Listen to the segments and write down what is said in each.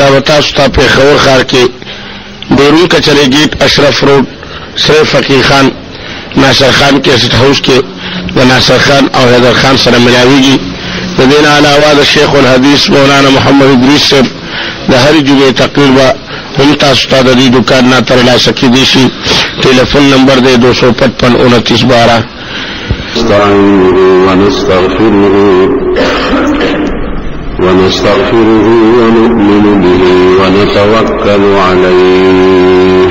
دا وتا ستا په خور خار کې ډورون کچره گیټ اشرف روډ سره فقیر خان ناصر خان کیسټ هاوس کې د ناصر خان او حیدر خان سره ملاویږي. د دین علاوه د شیخ الحدیث مولانا محمد ادریس صاحب د هر جمعې تقریر با هم تاسو ته د دې دکان نه ترلاسه کیدی شي. ټلیفون نمبر دی 255 29 12. ونستغفره ونؤمن به ونتوكل عليه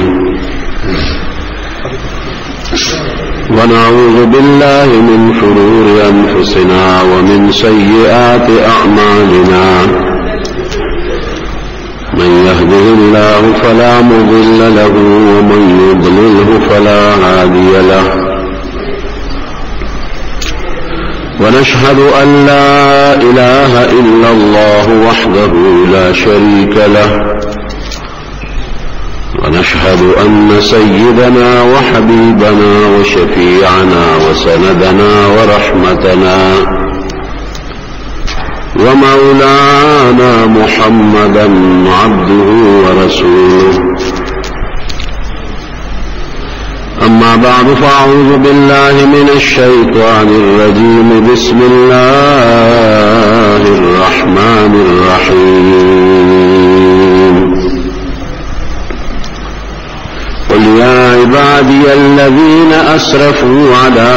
ونعوذ بالله من شرور أنفسنا ومن سيئات أعمالنا من يهده الله فلا مضل له ومن يضلله فلا هادي له ونشهد أن لا إله إلا الله وحده لا شريك له ونشهد أن سيدنا وحبيبنا وشفيعنا وسندنا ورحمتنا ومولانا محمدا عبده ورسوله. أما بعد فأعوذ بالله من الشيطان الرجيم. بسم الله الرحمن الرحيم. قل يا عبادي الذين أسرفوا على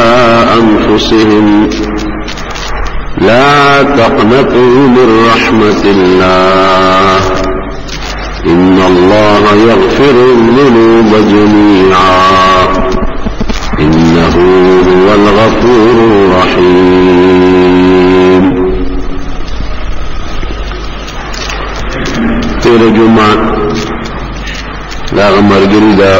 أنفسهم لا تقنطوا من رحمة الله إن الله يغفر الذنوب جميعا إنه هو الغفور الرحيم. تیرے جمعہ دا مرگری دا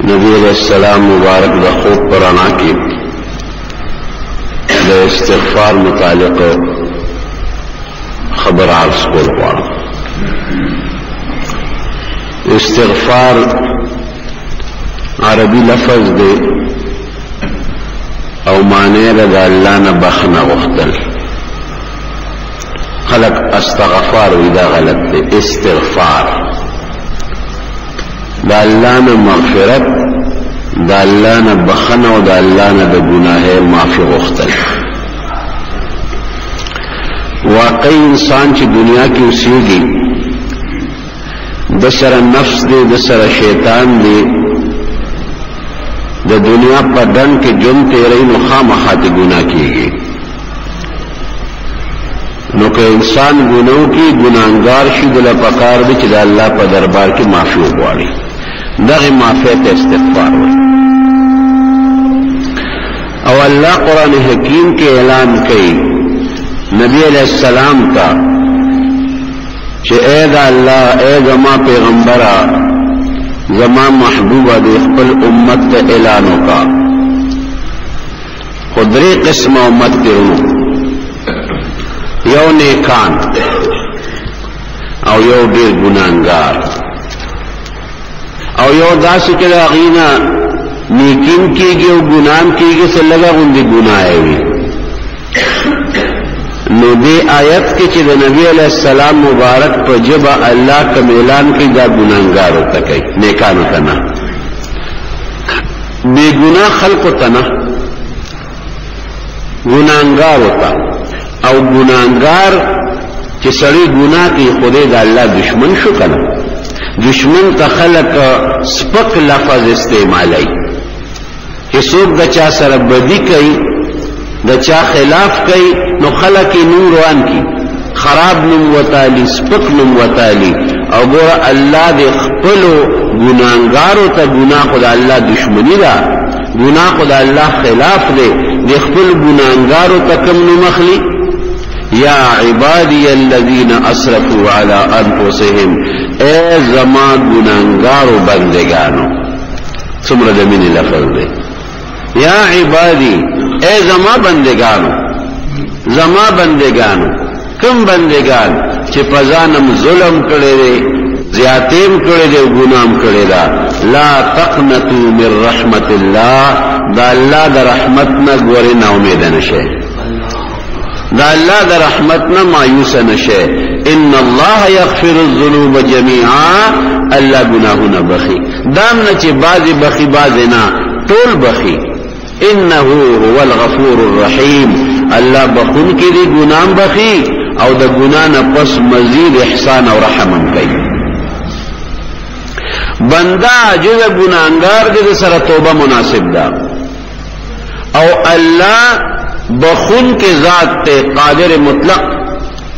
نبی علیہ السلام مبارک دا خوب پرانا کی دا استغفار متعلق خبر عرض کو پاڑا. استغفار عربی لفظ دے او معنی دا اللہ نہ بخنا غختل. خلق استغفار ودا غلط دے. استغفار دا اللہ نہ مغفرت دا اللہ نہ بخنا و دا اللہ نہ دا گناہ معافی غختل. واقعی انسان چی دنیا کی اسیگی دسر نفس دے دسر شیطان دے دا دنیا پر ڈن کے جن تیرئی مخام خاتی گناہ کی گئی. نو کہ انسان گناہوں کی گناہگار شی دل پکار دے چی دا اللہ پر دربار کی معافی اگواری. دا غی معافیت استغفار ہوئی. او اللہ قرآن حکیم کے اعلان کئی نبی علیہ السلام کا کہ اے دا اللہ اے زما پیغمبرہ زما محبوبہ دے خپل امت تے اعلانوں کا خدری قسم امت کے رنو یو نیکان او یو دیر گناہگار او یو داس کے غینا نیکین کی گی او گناہم کی گی سے لگا گندی گناہ ہوئی. نو دی آیت کی چی دا نبی علیہ السلام مبارک پر جب اللہ کا اعلان کی دا گناہگار ہوتا کئی نیکان ہوتا نا بے گناہ خلق ہوتا نا گناہگار ہوتا. او گناہگار چی سڑی گناہ کی خودے دا اللہ دشمن شو کنا. دشمن تا خلق سپک لفظ استعمالی کہ سوک دا چا سر بدی کئی دا چا خلاف کئی نو خلقی نم روان کی خراب نم وطالی سپک نم وطالی. او گورا اللہ دے خپلو گناہگارو تا گناہ خدا اللہ دشمنی دا گناہ خدا اللہ خلاف دے دے خپل گناہگارو تا کم نمخلی. یا عبادی الذین اسرفوا علی انفسهم اے زمان گناہگارو بندگانو. سمر دمینی لفظ دے یا عبادی اے زما بندگانو زما بندگانو. کم بندگان چی پزانم ظلم کرے دے زیاتیم کرے دے گنام کرے دا. لا تقنطو من رحمت اللہ دا اللہ دا رحمتنا گوری نا امید نشے دا اللہ دا رحمتنا مایوس نشے. ان الله یغفر الذنوب جميعا الله گناهونه بخي دام نه چې بعضی بخي بعضی نه ټول بخي انه هو الغفور الرحیم الله بخون کې دي ګناه بخي او د ګناه نه پس مزید احسان او رحم کوي بندا عاجز ګناهګار دې سره توبه مناسب ده او الله بخون کې ذات ته قادر مطلق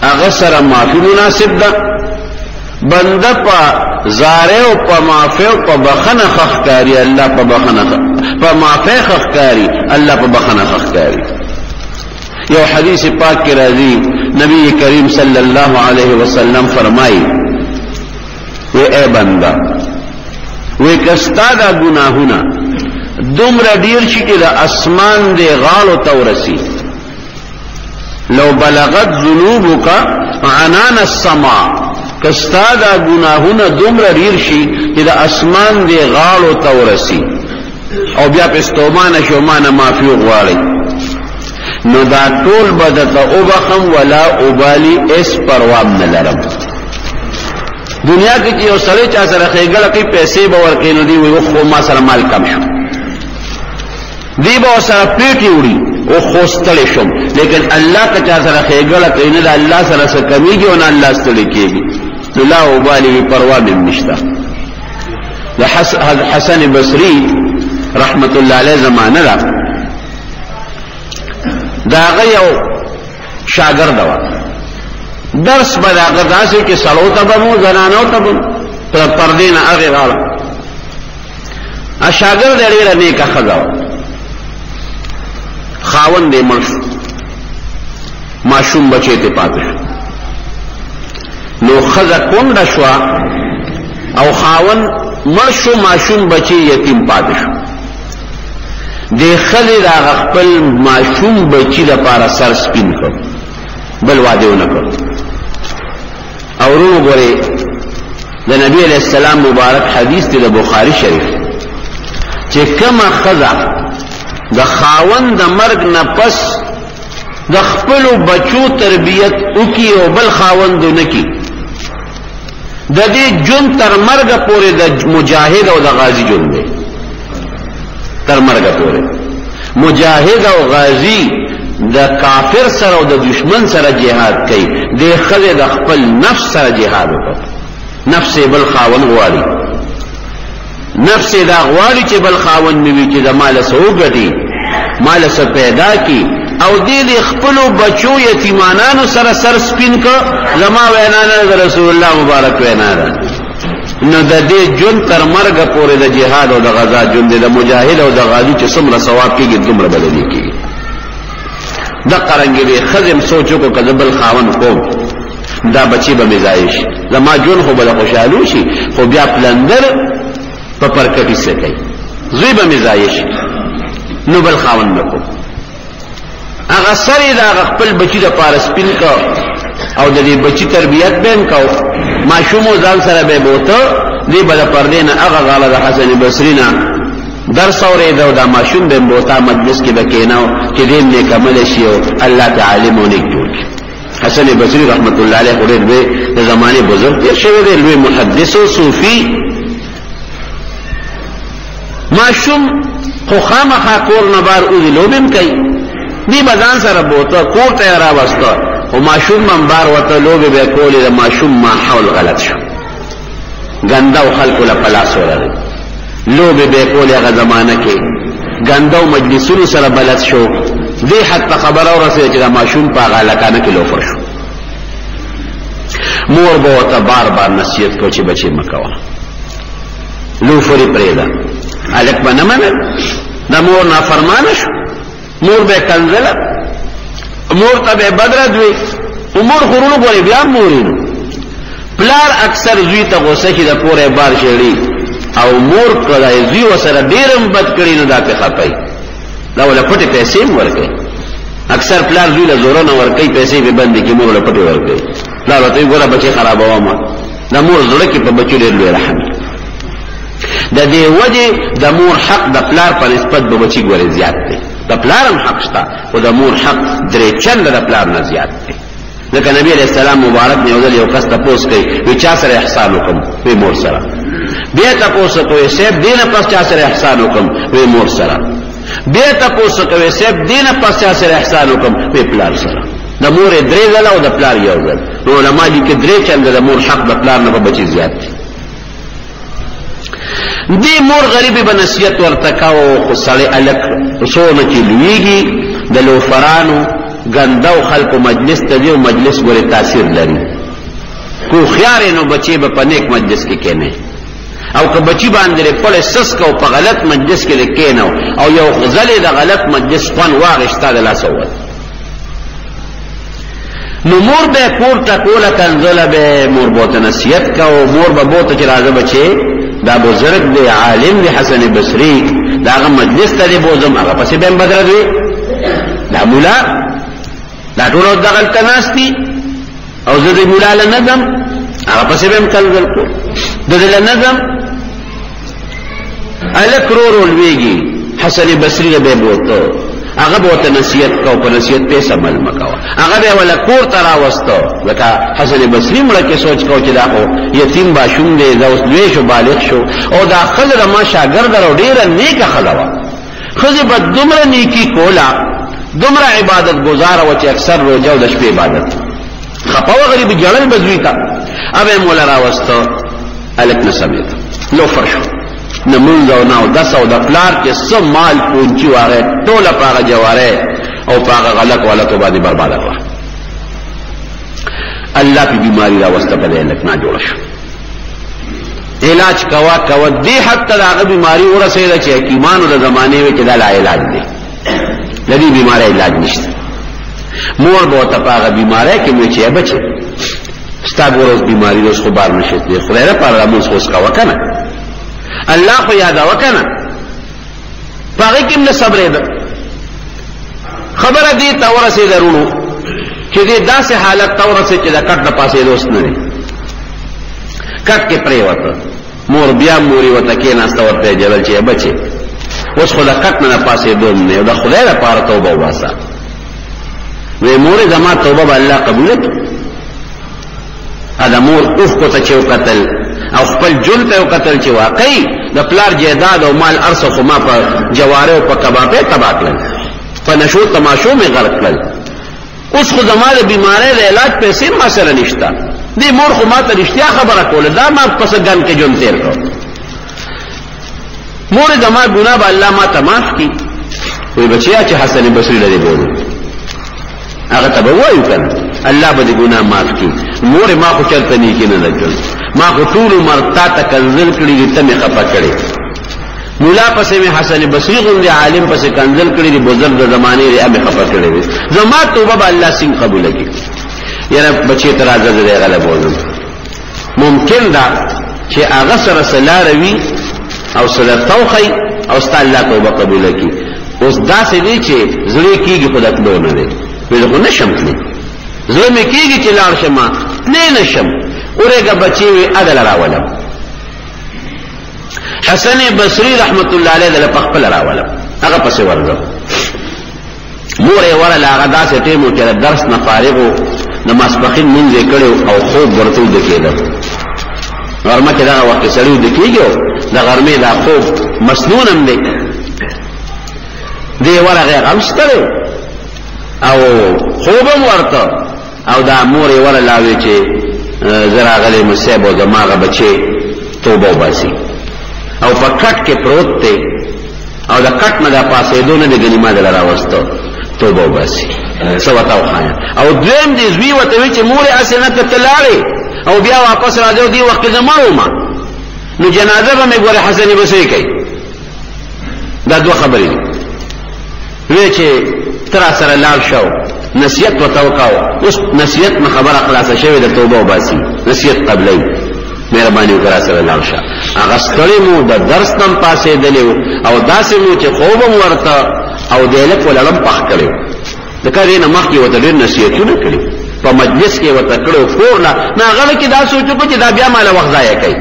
هغه سره معافي مناسب ده بنده په زاره او په معافي او په بخنه خخکاری الله په بخنه په معافي خخکاری الله په بخنه خخکاری یو حدیث پاک کې راځي نبی کریم صلی الله علیه وسلم فرمایي و اے بنده و کستا دا گناهونه دومره ډیر شي چې د اسمان دی غاړو ته ورسي لو بلغت ذنوبك عنان السماء کستا دا گناهونه دومره ډیر شي چې د اسمان دی غاړو ته ورسي او بیا په استومانه شومانه معافي غواړي نو دا ټول بدته او بخم ولا ابالي اس پروام نه لرم دنیا کې یو سړی چا سره خېګل کې پیسې به ورکې نو دی وي خو ما سره مال کم شو دی به سره پیټي وړي او خوستل شم لیکن الله ته چا سره خېګل کې نه الله سره څه کمیږي او نه الله ستړي کېږي لا ابالي پروا مې نشته حسن بصري رحمت الله علیه زمانه را داغه یو شاګرد و درس بلاغه داسې کې سړو ته بمو زنانو ته بم پر پردې نه هغه راړه ا شاګرد ډېر نیک خزاو خاوند دې مرش ماشوم بچی ته پاتې نو خزا کونډه شو او خاوند مرشو ماشوم بچی یتیم پاتې شو د خلی دا خپل ماشوم بچی د پارا سر سپین کړ بل واده ونه کړ او ورو غوري د نبی علیہ السلام مبارک حدیث دی د بخاری شریف چې کما خزا د خاوند د مرګ نه پس د خپل بچو تربیت وکي او بل خاوند نکي د دې جون تر مرګ پورې د مجاهد او د غازی جون دی تر مرګ پورې مجاهد او غازی د کافر سره او د دشمن سره جهاد کوي د خله د خپل نفس سره جهاد وکړي نفس بل خاون غواړي نفس دا غواړي چې بل خاون نیوي چې د مال سو غټي مال سو پیدا کی او دې خپل بچو یتیمانانو سره سر سپین کو زما وینا نه رسول الله مبارک وینا ده نو د دې جون تر مرګ پورې د جهاد او د غزا جون د مجاهد او د غازی چې څومره ثواب کیږي دومره بدلی کیږي د قرنګي به خزم سوچو کو کذبل خاون کوم دا بچي به مزایش زما جون خو بل خوشالو شي خو بیا پلندر په پرکټی سکی زوی به مزایش نو بل خاون نکو هغه سری دا خپل بچی د پارس پین کو او د دې بچی تربیت بین کو ماشوم ځان سره به بوته دی بل پردین هغه غاله د حسن بصری نه درس اورې دا ماشوم به بوته مجلس کې بکیناو چې دې نه کمل شي او الله تعالی مونږ جوړ حسن بصری رحمت الله علیه اورې د زمانه بزرگ تیر شوی دی لوی محدث او صوفی ماشوم خو خامخا کور نبار او دی لوبم کوي دی بدان سره بوته کور ته را وسته او ماشوم منبر وته لوبه به کولې د ماشوم ما حول غلط شو ګنده او خلق له پلاس ورغی لوبه به کولې هغه زمانہ کې ګنده او مجلسونو سره بلد شو دی حتی خبر اورسه چې د ماشوم په غلطانه کې لوفر شو مور به وته بار بار نصیحت کو چې بچي مکوا لوفر پرېدا الک بنمنه د مور نافرمانه شو مور به کنزله مور ته به بدر دوی امور خورونو غوري بیا مورینو پلار اکثر زوی ته غوسه کې د پوره بار شړی او مور کله زوی وسره ډیرم بد کړي نو دا په خپای دا ولا پټه پیسې ورکړي اکثر پلار زوی له زور نه ورکړي پیسې به بند کی مور له پټه ورکړي پلار ته ګوره بچي خراب وامه د مور زړه کې په بچو ډیر لوی رحم د دې وجه د مور حق د پلار په نسبت به بچي ګوره زیات دی د پلارم حق شته او د مور حق درې چنده د پلار نه زیات دی ځکه نبی علیہ السلام مبارک نه یو کس تپوس کوي وی چا سره احسان وکم وی مور سره بیا تپوس کوي سیب دینه پس چا سره احسان وکم وی مور سره بیا تپوس کوي سیب دینه پس چا سره احسان وکم وی پلار سره د مور درې ځله او د پلار یو ځل نو علماء دي کې درې چنده د مور حق د پلار نه په بچي زیات دی مور غریبی بنصیحت ورتکاو خو سړی الک سونه چې لویږي د لوفرانو ګندو خلکو مجلس ته دی او مجلس ګوره تاثیر لري کو خيار نو بچي په نیک مجلس کې کېنه او که بچي باندې په سس کو په غلط مجلس کې کېنه او یو غزل د غلط مجلس فن واغشتا د لاسوت نو مور به کور ته کوله کنزله به مور بوته نصیحت کا او مور به بوته چې راځه بچي دا بزرگ دی عالم دی حسن بصری دا هغه مجلس ته دی بوزم هغه پسې به بدر دی دا مولا دا ټول د غلط ناستي او زه د مولا له نظم هغه پسې به کلل کو د دې نظم الکرور ولویږي حسن بصری به بوته هغه بوته نصیحت کو په نصیحت په عمل مکو هغه به ولا کور ترا وستو لکه حسن بصری مړه کې سوچ کو چې دا خو یتیم باشوم دی دا اوس لوی شو بالغ شو او دا خلره ما شاګرد ورو ډیره نیکه خلوا خزه بد دومره نیکی کولا دومره عبادت گزار او چې اکثر روزه او د شپې عبادت خپاو غریب جړل بزوی تا اوبه مولا را وستو الک نسمیت لو فرشو نمونځ او نو داس او د پلار کې سم مال پونچی واره ټوله پاغه جواره او پاغه غلط ولا تو باندې برباد کړه الله په بیماری را وسته په لک نه جوړ شو علاج کوا دی حتی هغه بیماری ورسېده چې حکیمانو د زمانه کې دا لا علاج دی لدی بیماری علاج نشته مور به ته پاغه بیماری کې مې چې بچي ستاسو ورځ بیماری اوس خو بار نشي دی خدای را پر رموز اوس کا وکنه الله خو یاد وکنه پاغه کې نه صبر ده خبره دي تورسه درونو چې دې داسې حالت تورسه چې د کټ د پاسې دوست نه کټ کې پرې وته مور بیا موري وته کې ناسته ورته جلل چې بچي اوس خو د کټ نه پاسې دوم نه د خدای لپاره توبه واسه وې مور زما توبه الله قبول کړي ادا مور اوف کو ته چو قتل او خپل جون ته قتل چې واقعي د پلار جیداد او مال ارسه خو ما په جواره او په کبابه تبا کړل په نشو تماشو می غرق کړل اوس خو زماده بیماری د علاج پیسې ما سره نشتا دی مور خو ما ته رښتیا خبره کوله دا ما پس ګن کې جون تیر کړ مور زما ګناه به الله ما ته معاف کړي وي بچیا چې حسن بصری لري بوله هغه ته وایو کنه الله به ګناه معاف کړي مور ما خو چرته نه کې نه لګل ما خو ټول مرتا ته کنزل کړي دي ته مې خپه کړي مولا پسې مې حسن بصری غوندي عالم پسې کنزل کړي دي بزرګ د زمانه لري مې خپه کړي زما توبه به الله سین قبول کړي یاره بچی تر ازه دې غلط بولم ممکن دا چې هغه سره سلاروي او سره توخی او ست الله توبه قبول کړي اوس دا سې دي چې زړه کېږي خدای ته نه دي ویلغه نشم کړي زړه مې کېږي چې لاړ شم نه نشم اورګه بچي وی عدل راولم حسن بصری رحمت الله علیه دل پخپل راولم هغه پسې ورغو مور یې ورله هغه داسې ټیمو چې درس نه فارغو نماز پخین منځ کړو او خوب ورته د کېده غرمه کې دا وخت سړی د کېږي د غرمې دا خوب مسنون هم دی دی ورغه غمشتره او خوبم ورته او دا مور یې ورلاوي چې زرا غلې مصیب او دماغه بچي توبه وباسي او په کټ کې پروت دی او د کټ نه د پاسې دونه د غنیمه دل راوستو توبه وباسي سوتاو خایا او دویم دې زوی وته چې مور یې اسنه ته تلاړي او بیا واپس راځو دی وخت زمانو ما نو جنازه به مې ګوره حسن بصری کوي دا دوه خبرې وی چې تر سره لاړ شو نصیحت وتوکاو اوس نصیحت نه خبره خلاصه شوی د توبه وباسي نصیحت قبلای مهرباني وکړه سره لاړ شه هغه ستړي مو د درس نن پاسې دلیو او داسې مو چې خوبم ورته او دلک ولړم پخ کړو د کاري نه مخکې وته ډېر نصیحتونه کړی په مجلس کې وته کړو کور نه هغه کې دا سوچو چې دا بیا مال وخت ضایع کوي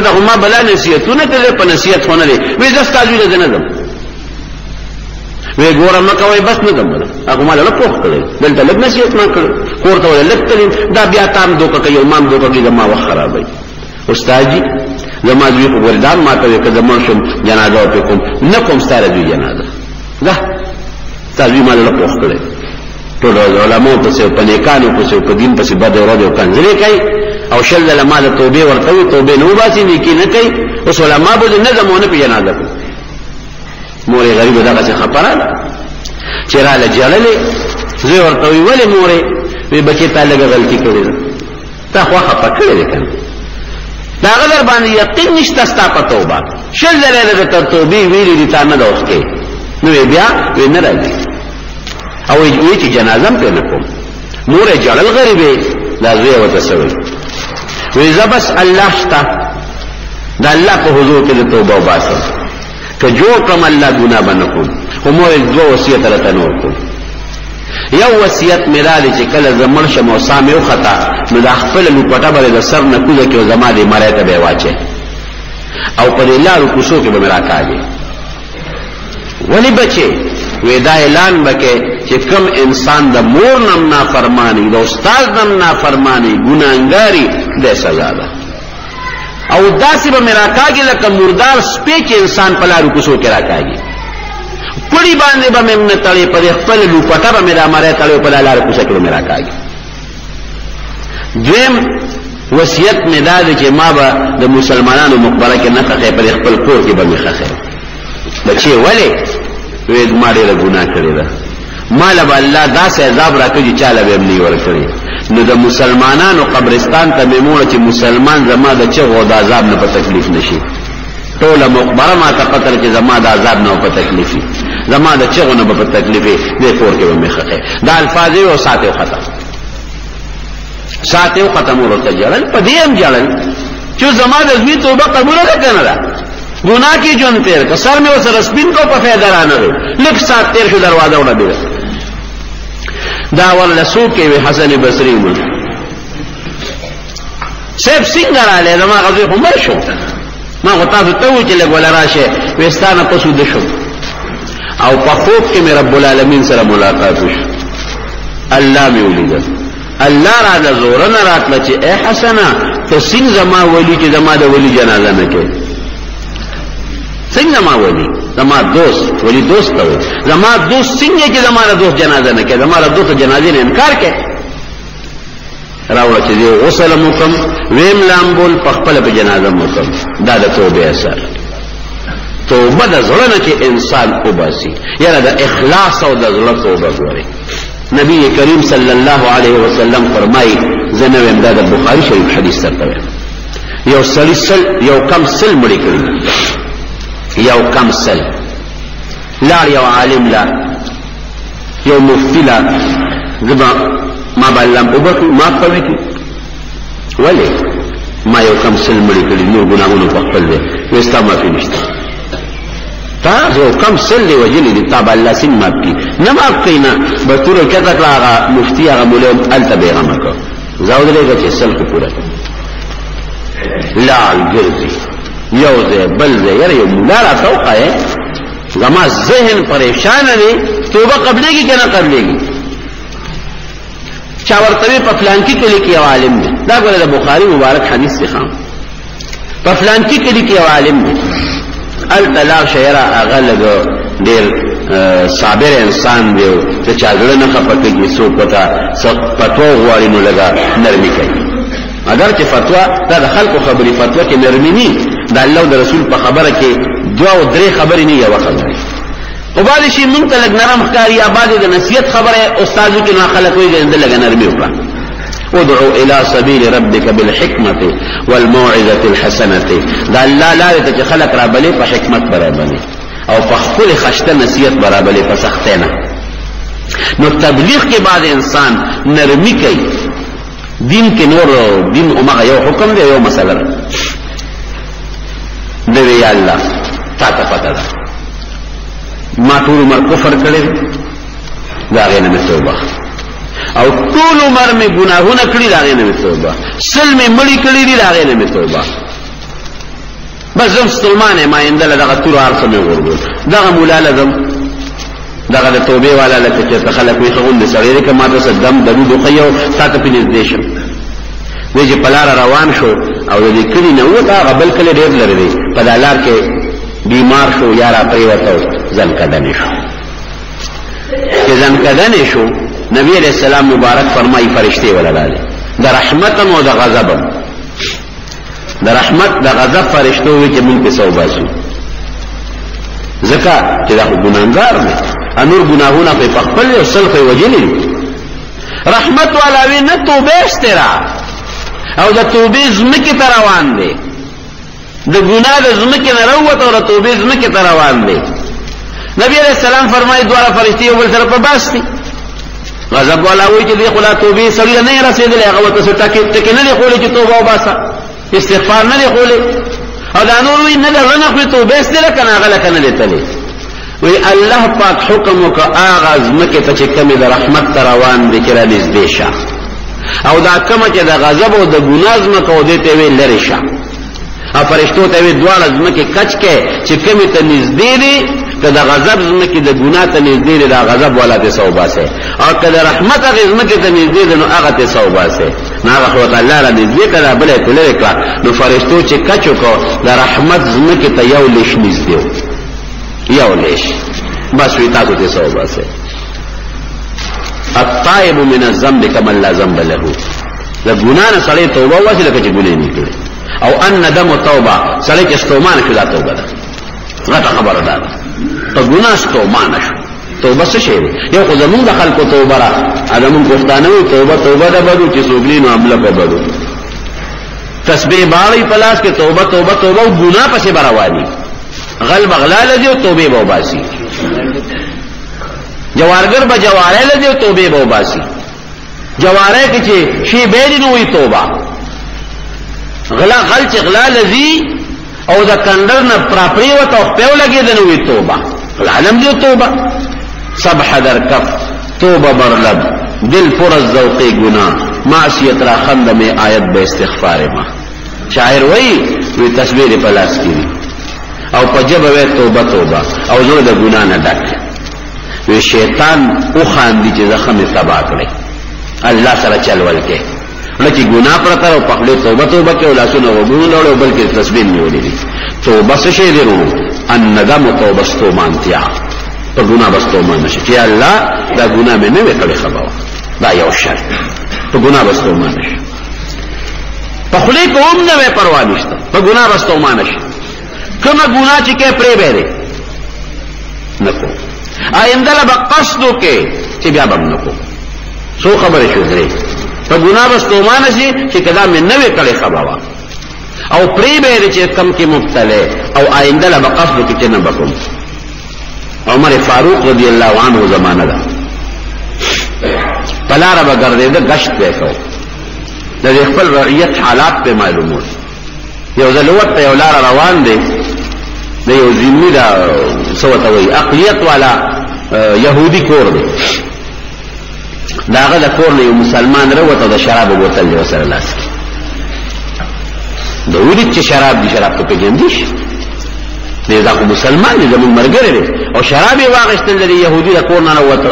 دا هم بلا نصیحتونه کړي په نصیحت خونه لري وې زستا جوړه نه ده وې ګورم نو کوي بس نه ده هغه مال له پوښ کړي دلته لږ نصیحت ما کړ کوړته ول لږ تلین دا بیا تام دوکه کوي امام دوکه کوي ما وخت خرابوي استاد جی زما دوی په ګردان ماته کده مرشم جنازه او کوم نه کوم ستاره دوی جنازه دا تاسو مال له پوښ کړي ټول علماء په څو پنيکانو په څو په دین په څو بده ورځو کنځلې کوي او شل علماء توبه ورته توبه نو باسي نیکی نه کوي اوس علماء به نه زمونه په جنازه کوي مورې غریب دغه څه خبره چیرې جړلې زه ورته ویلې مورې وی بچی ته لږه غلطي کړې تا خو خپه کړې کنه دا غدر باندې یقین نشته ستا په توبه شل زره د توبې ویلې دي تا نه دوسته نو بیا وی نه راځي او یې چې جنازه په نه کوم مورې جړل غریبې دا زوی وته سوي وی زبس الله شتا دا الله په حضور کې توبه وباسه که جو کم الله ګناه بنکم همو دو وصیت راته نور کو یو وصیت میراله چې کله زمړ شم او سامي او خطا نو د خپل لپټه باندې د سر نه کوزه کې زما دې مړی ته به واچي او په لارو کوڅو کې به مرا کاږي ولی بچي ودا اعلان وکي چې کوم انسان د مور نم نافرمانی د استاد نم نافرمانی ګناګاری د سزا ده او داسې به مرا کاږي لکه مردار سپېچ انسان په لارو کوڅو کې راکاږي پړی باندې به مې نه تړي په خپل لوپټه به مې را مړې تړي په لارو کوڅو کې مې راکاږي دیم وصیت مې دا چې ما به د مسلمانانو مقبره کې نه خخې په خپل کور کې به مې خخې بچي ولې وې ما ډېر ګناه کړی ده مال به الله داسې عذاب راکړي چاله به نه ورکړي نو د مسلمانانو قبرستان ته میموړه چې مسلمان زما د چغو د عذاب نه په تکلیف نشي ټول مقبره ما ته قتل چې زما د عذاب نه په تکلیف زما د چغو نه په تکلیف دې کور کې به مخه دا الفاظ او ساته ختم ورته جړل په دې هم جړل چې زما د زوی توبه قبول نه کړه ګناه کې جون تیر که سر مې وسره سپین کو په فایده رانه لک سات تیر شو دروازه وړه دی دا ول رسول کې حسن بصری مو سب څنګه را لې ما غوې عمر شو ما غتا ته چې لګول راشه وستانه پسو د شو او په خوب کې مې رب العالمین سره ملاقات وشو الله مې ولید الله را د زور نه راتله چې اے حسنه ته څنګه زما ولی چې زما د ولی جنازه نه کوي څنګه ما ولی زما دوست ولی دوست ته زما دوست څنګه چې زما د دوست جنازه نه کوي زما د دوست جنازې نه انکار کوي راوړه چې غسل مکم ویم لامبول په خپل په جنازه مکم دا د توبه اثر توبه د زړه نه چې انسان وباسي یاره د اخلاص او د زړه توبه غواړي نبی کریم صلی الله علیه وسلم فرمایي زنه ویندا د بخاری شریف حدیث سره یو سلسل یو کم سل مړي کړی یو کم سل لا یو عالم لا یو مفتی لا زبا ما باللم وبخ ما کوي ولی ما یو کم سل مړي کړی نو ګناهونه په خپل دي وستا ما فی نشته تا یو کم سل دی وجلی دی تاب الله سین مات کی نه مات کینا بتور کته کلاغه مفتی هغه مولوم التبیغه کو زاود لري چې سل کو پورا لا ګرځي یو ځای بل ځای یو مولا را توقعه زما ذهن پریشان دی توبه قبلېږي کنه قبلېږي چا ورته په فلان کې لیکي عالم دی دا ګوره د بخاری مبارک حدیث دی خام په فلان کې لیکي عالم دی الطلاق شعرا اغلب ډیر صابر انسان دی چې چاغړه نه خپکه سو پتا سب پتو غواړي نو لگا نرمي کوي اگر چې فتوا دا د خلکو خبري فتوا کې نرمي نه د الله او د رسول په خبره کې دوا او درې خبرې نه یو خبره او بعد شي مونږ ته لګ نرم ښکاری آباد د نصیحت خبره استادو کې نه خلک وي ګنده لګ نرمي وکړه ادعو الى سبيل ربك بالحكمه والموعظه الحسنه دا الله لا ته خلق را بلې په حکمت برابر او په خپل خشته نصیحت برابر په سختینه نو تبلیغ کې بعد انسان نرمي کوي دین کې نور دین عمره یو حکم دی یو مسله دی یا الله تا ته پته ده ما ټول عمر کفر کړی دا غینه مې توبه او ټول عمر می گناهونه کړی دا غینه می توبه سل می مړی کړی دی دا غینه می توبه بس زم مسلمانه ما اندل دغه تور ارسه می ورغول دغه مولا لازم دغه د توبې والا لکه چې خلک وي خون دي سړی کې ماته صدم درود خو یو ساته په نږدې شم وی چې پلار روان شو او د کلی نه وته غبل کله ډېر لري دی په دالار کې بیمار شو یا را پریوته ځن کدنې شو چې ځن کدنې شو نبی علیہ السلام مبارک فرمایي فرشتي ولاله د رحمت او د غضب د رحمت د غضب فرشتو وی چې موږ په سوباسو ځکه چې دا ګناهګار دی انور ګناهونه په خپل او سلف وجلی رحمت والا وی نه توبه استرا او د توبې زمکه ته روان دی د ګناه د زمکه نه وروت او د توبې زمکه ته روان دی نبی علیہ السلام فرمایي دواړه فرشتي ول سره په باس دي غضب والا وی چې دی خلا توبې سړی نه رسیدل هغه وته ټکه نه دی خولې چې توبه وباسه استغفار نه دی خولې او دا نور وی نه غنه خو توبه استله کنه غله کنه دی تلې وی الله پاک حکم وک اغاز مکه ته چې کمی د رحمت روان دي کړه نږدې شه او دا کومه چې د غضب او د ګناه زمکه او دې ته وی لری شه او فرشتو ته وی دواړه زمکه کچ کې چې کمی ته نږدې دي که د غضب زمکه د ګناه ته نږدې دي دا غضب والا ته توبه سه او که د رحمت هغه زمکه ته نږدې دي نو هغه ته توبه سه نه هغه تعالی را نږدې کړه بل ته لری کړه نو فرشتو چې کچو کو د رحمت زمکه ته یو لښ نږدې یو لښ بس وی تاسو ته توبه سه الطائب من الذنب كما لا ذنب له د ګناه نه سړی توبه واسي لکه چې ګناه نه کړي او ان ندم توبه سړی چې ستومان کړه توبه ده غټه خبره ده په ګناه ستومان شو توبه څه شی یو خو زمون د خلکو توبه را ادمون پښتانه وي توبه ده بدو چې سوګلین عمله په بدو تسبیح باړی پلاس کې توبه توبه توبه او ګناه پسې برواني غلب غلال دی او توبه به وباسي جوارګر به جواره لدی او توبه به وباسي جواره کې چې شی به نو وي توبه غل غلا لذي او دا کندر نه پراپری و تو په لګي د نو وي توبه العالم دی توبه صبح در کف توبه برلب دل پر الذوقی گناہ معصیت را خند میں آیت به استغفار ما شاعر وی تصویر پلاس کی او پجب وی توبه توبه او زړه د ګناه نه ډک وی شیطان او خاندي چې زخم تبا کړي الله سره چلول کې لکه ګناه پرته او په توبه توبه کې ولاسونه وګورل او بلکې تسبیح نیولې دي توبه څه شی دی ان ندم توبه ستومانتیا په ګناه بستومان نشي چې الله دا ګناه مې نه وکړي خبره دا یو شرط په ګناه بستومان نشي په خلی کوم نه پروا نشته په ګناه بستومان نشي کومه ګناه چې کې پرې به نکو آئنده لبا قصدو کې چې بیا به نکو سو خبره شو درې په ګناه بستومان نشي چې کدا مې نه وکړي خبره او پرې به چې کم کې مبتلا او آئنده لبا قصدو کې چې نه بکوم عمر فاروق رضی اللہ عنہ زمانہ دا پلارا با گردیده گشت بیکو دا خپل رعیت حالات پہ معلومون یو ذلوت پہ یو لارا روان دے دا یو ذمی دا سوتوئی اقلیت والا یہودی کور دے دا آغا دا کور نے یو مسلمان روتا دا شراب بوتل دے وصل اللہ سکی دا اولیت چه شراب دی شراب تو پہ جندیش دا خو مسلمان دی زمون مرګره دی او شراب یې واغشتل دی يهودي د کور نه وته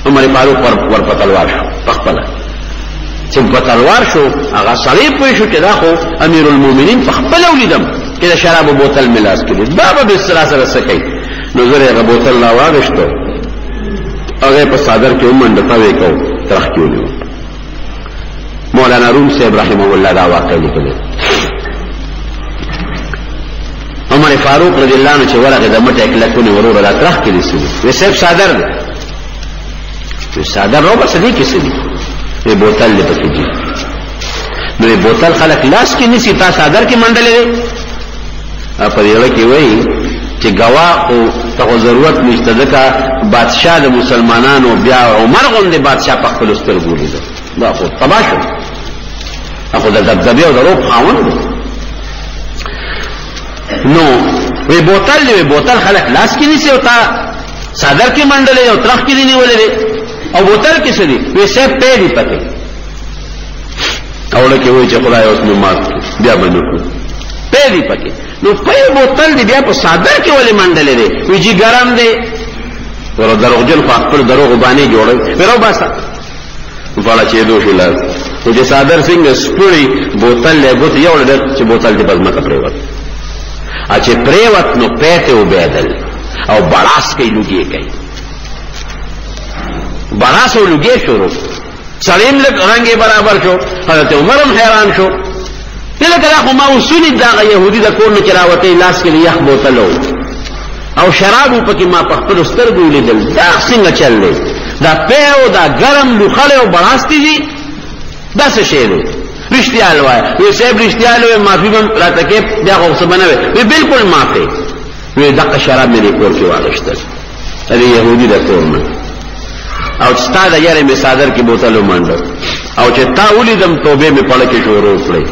عمر فاروق ور په تلوار شو خپل چې په تلوار شو هغه صلیب پوي شو چې دا خو امیر المؤمنین خپل ولیدم چې د شراب بوتل ملاس کړي بابا به سلاسل سکی نظر هغه بوتل لا واغشتو هغه په صادر کې ومنډه پوي کو ترخ کېولو مولانا روم صاحب رحمه الله دا واقع لیکلی عمر فاروق رضی اللہ عنہ ورغه د مټه کلکونه ورور را ترخ کې دي وی صاحب صادر دی وی صادر رو بس دې کې سدي وی بوتل دې پکې دي نو بوتل خلک لاس کې نسی تا صادر کې منډلې په یوه کې وای چې گواه او ته ضرورت نشته ځکه بادشاہ د مسلمانانو بیا عمر غوندې بادشاہ په خپل سترګو لید دا خو تباشو اخو د دبدبه او درو خاون نو وی بوتل خلق لاس کی نیسی ہوتا صادر کی منڈلے او ترخ کی دینی ولے او بوتل کی سدی وی سیب پے دی پتے او لکی وی چه خدای اس میں مات بیا بنکو پے دی پتے نو پے بوتل دی بیا پا صادر کی ولی منڈلے دے وی جی گرم دے ور دروغجن خو خپل دروغ باندې جوړوي پیرو باسا فلا چې دوه شلل او چې صادر څنګه سپوري بوتل له بوت یو ډېر چې بوتل دې پزما کا پریوت ا چې پریوت نو پېته وبېدل او بڑاس کوي لوګي کوي بڑاس او لوګي شروع سلیم لک رنگي برابر شو حضرت عمرم حیران شو لکه خو ما وسونی دا يهودي د کور نه چراوته لاس کې یخ بوتل او شراب په کې ما په خپل سترګو لیدل دا څنګه چللې دا پیو دا ګرم لوخله او بڑاستی دي دا څه شی دی رښتیا لوای وی صاحب رښتیا لوای معافي هم راته کې دا خو څه بنوي وی بالکل معافي وی دغه شراب مې کور کې واغشتل دې يهودي د کور نه او ستا د یاره می صادر کې بوتل ومنډ او چې تا ولیدم توبه می پړ کې شروع کړې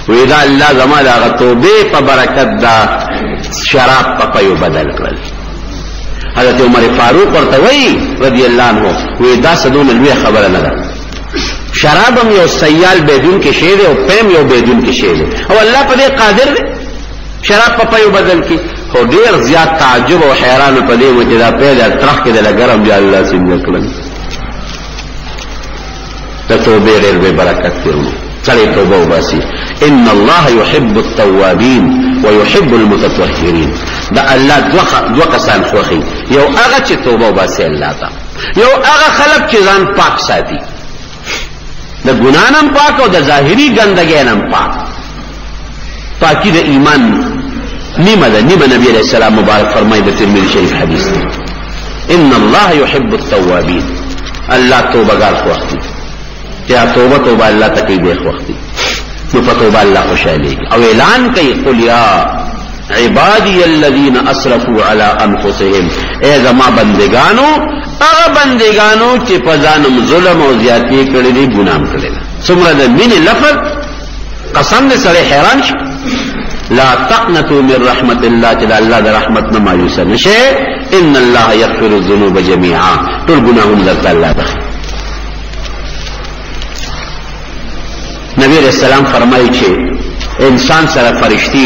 وی دا الله زما دا توبه په برکت دا شراب په پيو بدل کړل حضرت عمر فاروق ورته وی رضی الله عنه وی دا سدون لوی خبره نه ده شرابم یو سیال بدون کې شی دی او پم یو بدون کې شی دی او الله په دې قادر دی شراب په پيو بدل کې خو ډیر زیات تعجب او حیران په دې و چې دا پیدا ترخ کې د لګرم دی الله څنګه کړل توبه ډېر به برکت کوي سړی توبه وباسي ان الله يحب التوابين ويحب المتطهرين دا الله دوه کسان خوخي یو هغه چې توبه وباسي الله ته یو هغه خلک چې ځان پاک ساتي د ګنانم پاک او د ظاهري ګندګینم پاک پاکي د ایمان نیمه ده نیمه نبی علیہ السلام مبارک فرمایي د ترمذی شریف حدیث ان الله يحب التوابين الله توبهګار خوخي یا توبه الله تکي به وختي نو فتوبه الله خوشالي او اعلان کوي قل يا عبادي الذين اسرفوا على انفسهم اے زما بندگانو هغه بندگانو چې په ځانم ظلم او زیاتی کړی دي ګناه کړی څومره د مين لفظ قسم دې سره حیران شي لا تقنطوا من رحمت الله تعالی الله د رحمت نه مایوس نشئ ان الله يغفر الذنوب جميعا ټول ګناهونه د الله ده نبی علیہ السلام فرمایي چې انسان سره فرشتي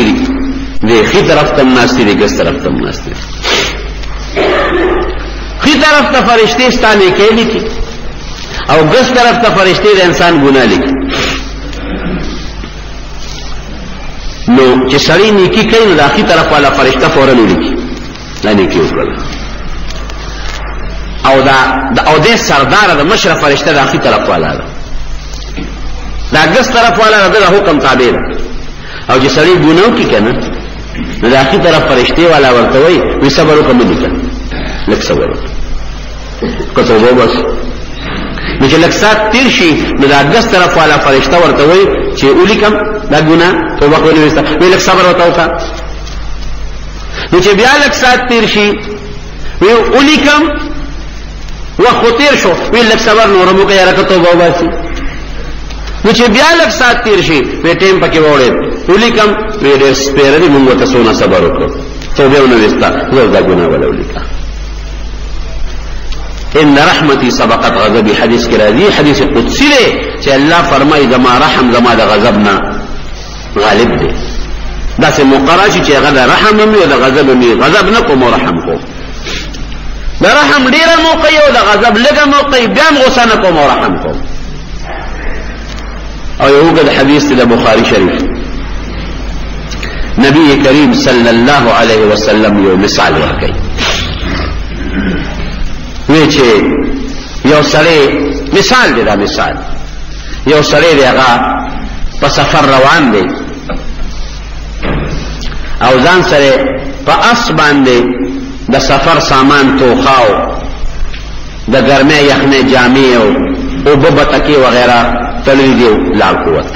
دي خي طرف ته ناشتي دي ګس طرف ته ناشتي خي طرف ته فرشتي ستانه کې لیکي او ګس طرف ته فرشتي د انسان ګناه لیکي نو چې سړی نیکی کوي نو د خي طرف والا فرشتہ فورا لیکي دا نیکی وکړه او د سردار د مشرف فرشتہ د خي طرف والا دا ګس طرف والا د حکم تابع ده او چې سړی ګناو کی کنه نو د اخی طرف فرشتي والا ورته وي صبر وکړه دې لک صبر کته بس نو چې لک سات تیر شي نو د ګس طرف والا فرشتہ ورته وي چې ولیکم دا ګناه توبه کوي وي لک صبر وکړه نو چې بیا لک سات تیر شي وی ولیکم وخت تیر شو وی لک صبر نورمو کې یاره توبه وباسي نو چې بیا لک سات تیر شي په ټیم پکې وړي ولیکم وی ډېر سپیرلی موږ ته سونه صبر وکړو توبه ونوستا زه دا ګناه ولا ولیکم ان رحمتي سبقت غضبي حدیث کې راځي حدیث قدسی دی چې الله فرمایي زما رحم زما د غضب نه غالب دی دا سه مقراش چې هغه رحم هم او د غضب هم غضب نه کوم رحم کوم د رحم ډیره موقع او د غضب لږه موقع بیا غوسه نه کوم رحم کوم او یوګد حدیث د بخاری شریف نبی کریم صلی الله علیه وسلم یو مثال ورکړي وی چې یو سړی مثال دی دا مثال یو سړی دی هغه په سفر روان دی او ځان سره په اس باندې د سفر سامان توخاو د ګرمه یخنه جامې او ببتکی وغیرہ تلوی دیو لال قوت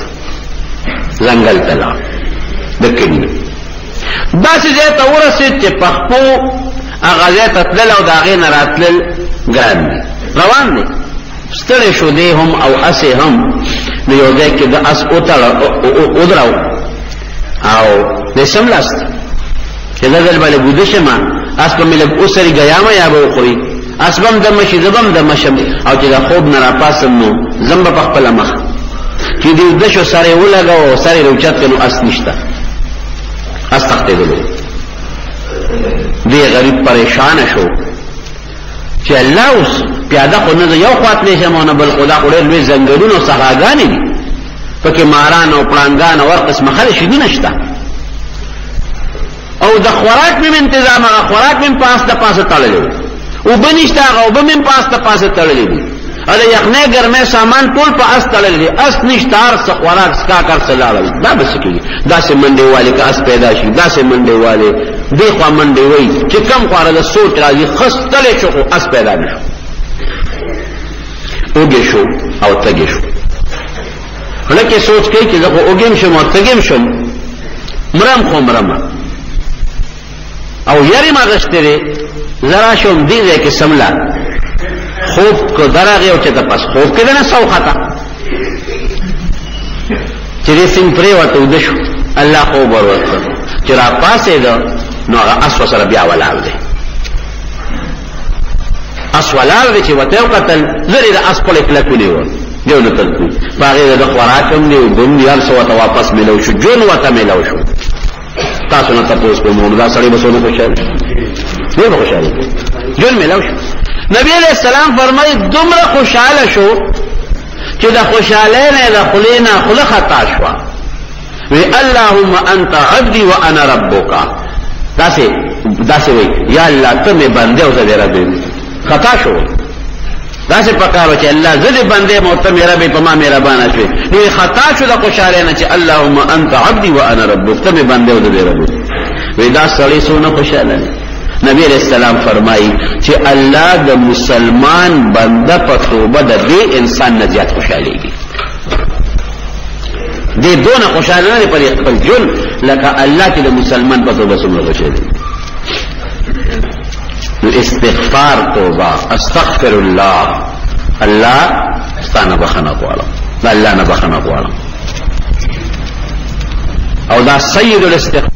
زنگل تلا دکنی باسی زیتا ورسید چه پخپو اغازی تتلل او داغی نراتلل گران دی روان دی ستر شده هم او اسی هم نیوزه که دا اس ادراو او دیسم لاست چه دل بالی بودش ما اس پا ملک اسری گیاما یا با اخوری اسبم دمشي زبم دمشم او چې دا خوب نه را پاسم نو زم په خپل مخ چې دې د شو سره ولګاو سره روچت کنو اس نشتا اس تخته دلو دې غریب پریشان شو چې الله اوس پیاده خو نه یو خواته شمونه بل خدا خوري لوی زنګلونو صحراګانی دي پکې ماران او پړانګان او قسم خل شي نشته او د خوراک مې تنظیم هغه خوراک مې پاسه تړلې او بنشته هغه وبم پاسه تړلې دي اله یخنه ګرمه سامان ټول په اس تړلې اس نشتار څخ خوراک سکا کر سلاله دا بس کیږي دا سه منډي والے کا اس پیدا شي دا سه منډي والے دی خوا منډي وای چې کم خواره د سوچ راځي خستلې شو اس پیدا نشو اوګه شو او تګه شو هلکه سوچ کوي چې زه اوګم شم او تګم شم مرم او یاري ما غشتره زرا شوم دې کې سملا خوف کو درغه او چې تاسو خوف کې نه سو خطا چې سین پرې وته ودشو الله خو ورته چې را پاسې ده نو اسو سره بیا ولال دي اسولال دي چې وته قتل زری د اسپل کله کولې و دیو نه تل باغې د خوراکم دی وبم یار سو ته واپس ملو شو جون وته ملو شو تاسو نه تاسو په موږ دا سړی بسونه خوشاله دی خوشاله جون ملو شو نبی علیہ السلام فرمای دومره خوشاله شو چې د خوشاله نه د خلینا خله خطا شو وی اللهم انت عبدي وانا ربك داسې وی یا الله ته مې بنده او زه رب خطا شو داسې پکارو چې الله زه بنده مو ته مې رب په ما مهربانه شوی نو خطا شو د خوشاله نه چې اللهم انت عبدي وانا ربك ته مې بنده او زه رب وی دا سړی سونه خوشاله نبی علیہ السلام فرمائی چې الله د مسلمان بنده په توبه د دې انسان نه زیات خوشاليږي دې دونه خوشاله نه پر خپل جن لکه الله چې د مسلمان په توبه سره خوشالي استغفار توبه استغفر الله ستانه بخنه غواړم الله نه بخنه غواړم او دا سید الاستغفار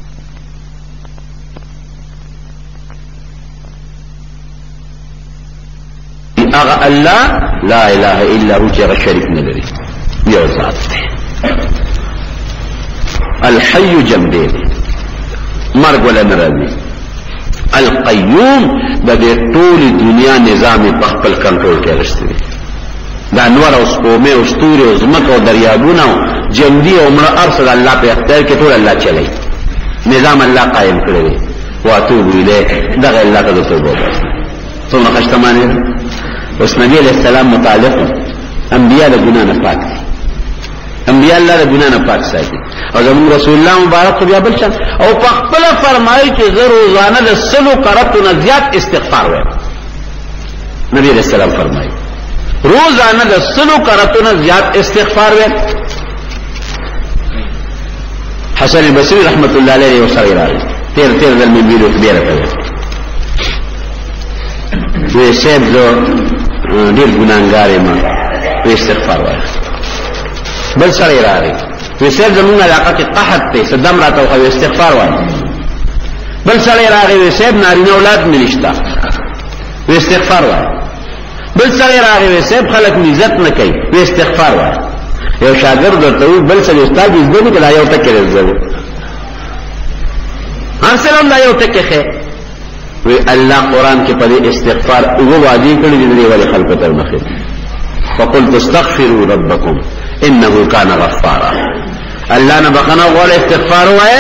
اغا الله لا اله الا هو چې شریک نه لري یو ذات دی الحي جمدی مرګ ولا ناراضي القيوم د دې ټول دنیا نظام په خپل کنټرول کې راستي دا نور او سپومه او ستوري او زمکه او دریابونه جمدی او مر ارسل الله په اختیار کې ټول الله چلای نظام الله قائم کړی واتوب الیه دغه الله ته توبه وکړه ثم خشتمانه اس نبی علیہ السلام متعلق انبیاء له ګناه نه پاک دي انبیاء الله له ګناه نه پاک ساتي او زموږ رسول الله مبارک بیا بل څه او په خپل فرمایي چې روزانه د سلو قرتنا زیات استغفار وایي نبی علیہ السلام فرمایي روزانه د سلو قرتنا زیات استغفار وایي حسن البصری رحمت الله علیه وسلم راغی تیر دل من ویلو خبره کوي وی سیب زو ډیر ګناګار ما استغفار وایي بل سره راغی وی سیب زمونږ علاقه کې قحط ته صدام راته خو استغفار وایي بل سره راغی وی سیب نارینه اولاد ملشتا وی استغفار وایي بل سره راغی وی سیب خلک عزت نه کوي وی استغفار وایي یو شاګرد ورته بل سره استاد دې نه کړه یو ټکی راځي هر سلام دا یو ټکی ښه وی الله قرآن کې په استغفار او وادي کړی دی ولې خلق ته مخه فقلت استغفروا ربكم انه كان غفارا الله نه بخنه غواړي استغفار وای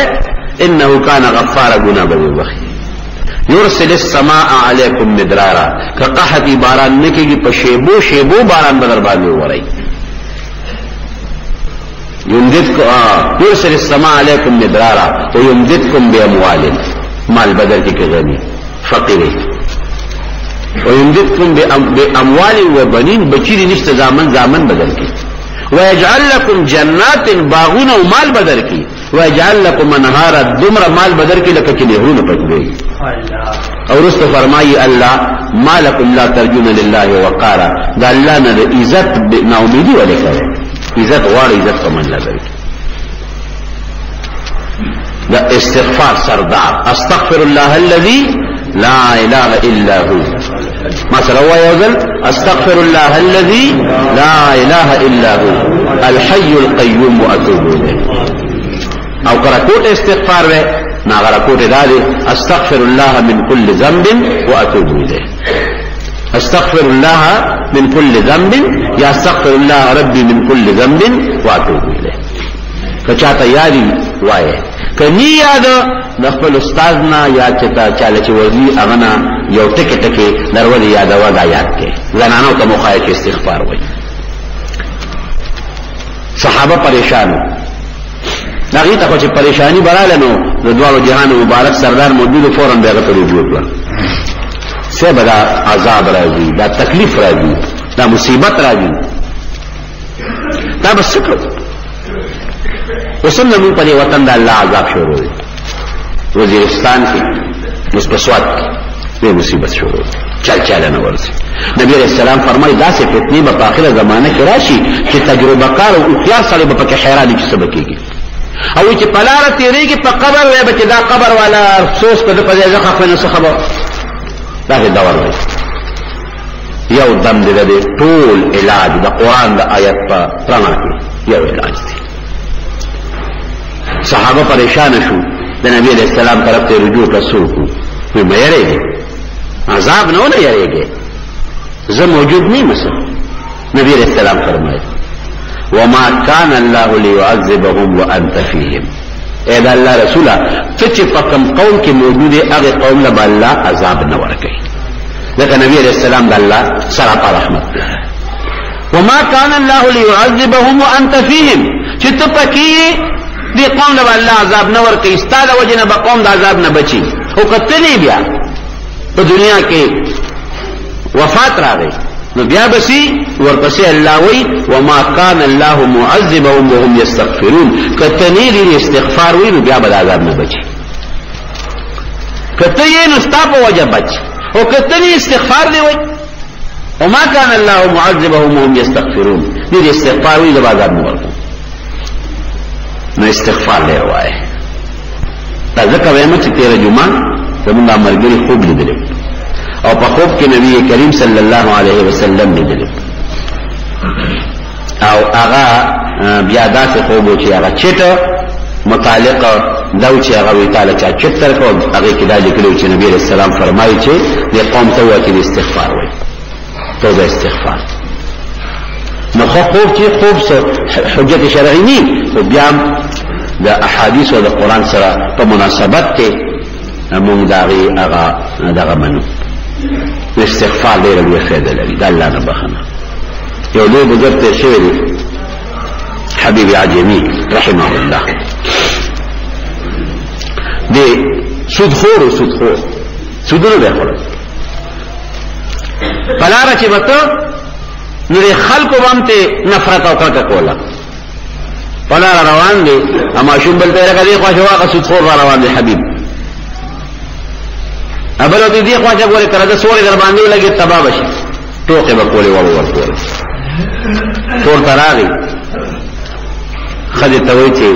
انه كان غفارا ګنا به وبخي يرسل السماء عليكم مدرارا كقحط باران نکي په شیبو باران بدر باندې وری يرسل السماء عليكم مدرارا ويمددكم باموال مال بدر کې غني فقيره ويمددكم باموال وبنين بچی نشته زامن بدل کی ويجعل لكم جنات باغون ومال بدل کی ويجعل لكم انهارا دمر مال بدل کی لکه چې نهرونه پټوي او رست فرمایي الله ما لكم لا ترجون لله وقارا دا الله نه عزت نا امیدي ولې کوي عزت غواړي عزت کوم لري دا استغفار سردار استغفر الله الذي لا اله الا هو ما سره يوزل استغفر الله الذي لا اله الا هو الحي القيوم واتوب اليه او کرکوٹ استغفار وے نا کرکوٹ دادی استغفر الله من كل ذنب واتوب اليه استغفر الله من كل ذنب یا استغفر الله ربي من كل ذنب واتوب الیه. کچاته یادی وایي کني یاد د خپل استاد نه یا چتا چاله چې ورزي اغنا یو ټکی ټکی درول یاد ودا یاد کې زنانو ته مخایف استغفار وایي. صحابه پریشان دغه ته چې پریشانی براله نو د دوه جهان مبارک سردار موجود فورن بیغه ته رجوع کړ. څه بدا عذاب راځي دا تکلیف راځي دا مصیبت راځي دا بس څه وسنه مو په وطن د الله عذاب شروع دی. وزیرستان کې مستسوات کې مصیبت شروع چل نه ورسي. نبی رسول الله فرمایي دا څه فتنه په آخره زمانه کې راشي چې تجربه کار او خيار سره به پکې حیران دي چې سبب کېږي او چې پلار تیریږي په قبر وای بچ دا قبر والا افسوس په دې ځای ځخه نه څه خبر دا دور وای. یو دم دې ټول علاج د قران د آیت په پرانا کې یو علاج دی. صحابه پریشان شو د نبی علیہ السلام طرف ته رجوع رسول کو په مېره عذاب نه ولې یریږي زه موجود نه مسه. نبی علیہ السلام فرمایي وما كان الله ليعذبهم وانت فيهم. اے دا الله رسوله ته چې په کوم قوم کې موجود هغه قوم له الله عذاب نه ورکړي. لکه نبی علیہ السلام د الله سره په رحمت. وما كان الله ليعذبهم وانت فيهم چې ته پکې دې قوم له الله عذاب نه ورکړي ستاله وجنه به قوم د عذاب نه بچي. او کتنی بیا په دنیا کې وفات راغی نو بیا بسی ورپسې الله وی وما كان الله معذبهم وهم يستغفرون. کتنی دې استغفار وی نو بیا به عذاب نه بچي. کته یې نو ستاپو وجه بچ او کتنی استغفار دی وی وما كان الله معذبهم وهم يستغفرون. دې استغفار وی د عذاب نه ورکو نو استغفار دی وای. دا ځکه وایم چې تیر جمعه زمونږ مرګري خوب لیدل او په خوب کې نبی کریم صلی الله علیه وسلم لیدل او هغه بیا داسې خوب چې هغه چټ متعلق دا چې هغه وی تعالی چا چټ تر کو هغه کې دا لیکلو چې نبی رسول الله فرمایي چې د قوم ته وایي استغفار وایي توبه استغفار. نو خوب چې خوب سره حجت شرعي نه او بیا د احادیث او د قران سره په مناسبت کې موږ دغه منو. استغفار ډېر لوی فائدہ لري د الله نه بخنه. یو لوی بزرګ ته شوی حبیب عجمی رحمه الله دی سودخور سودونه به خور پلاره چې وته نو خلکو باندې نفرت او کړه کوله پلاره روان دي اما شوم بل ته راغلي خو شواغه سودخور روان دي حبیب ابلو دې خواجه ګوره کړه د سوري در باندې لګي تبا بشي ټوکې به کولې ور کول ټول تراغي خدي ته وایي چې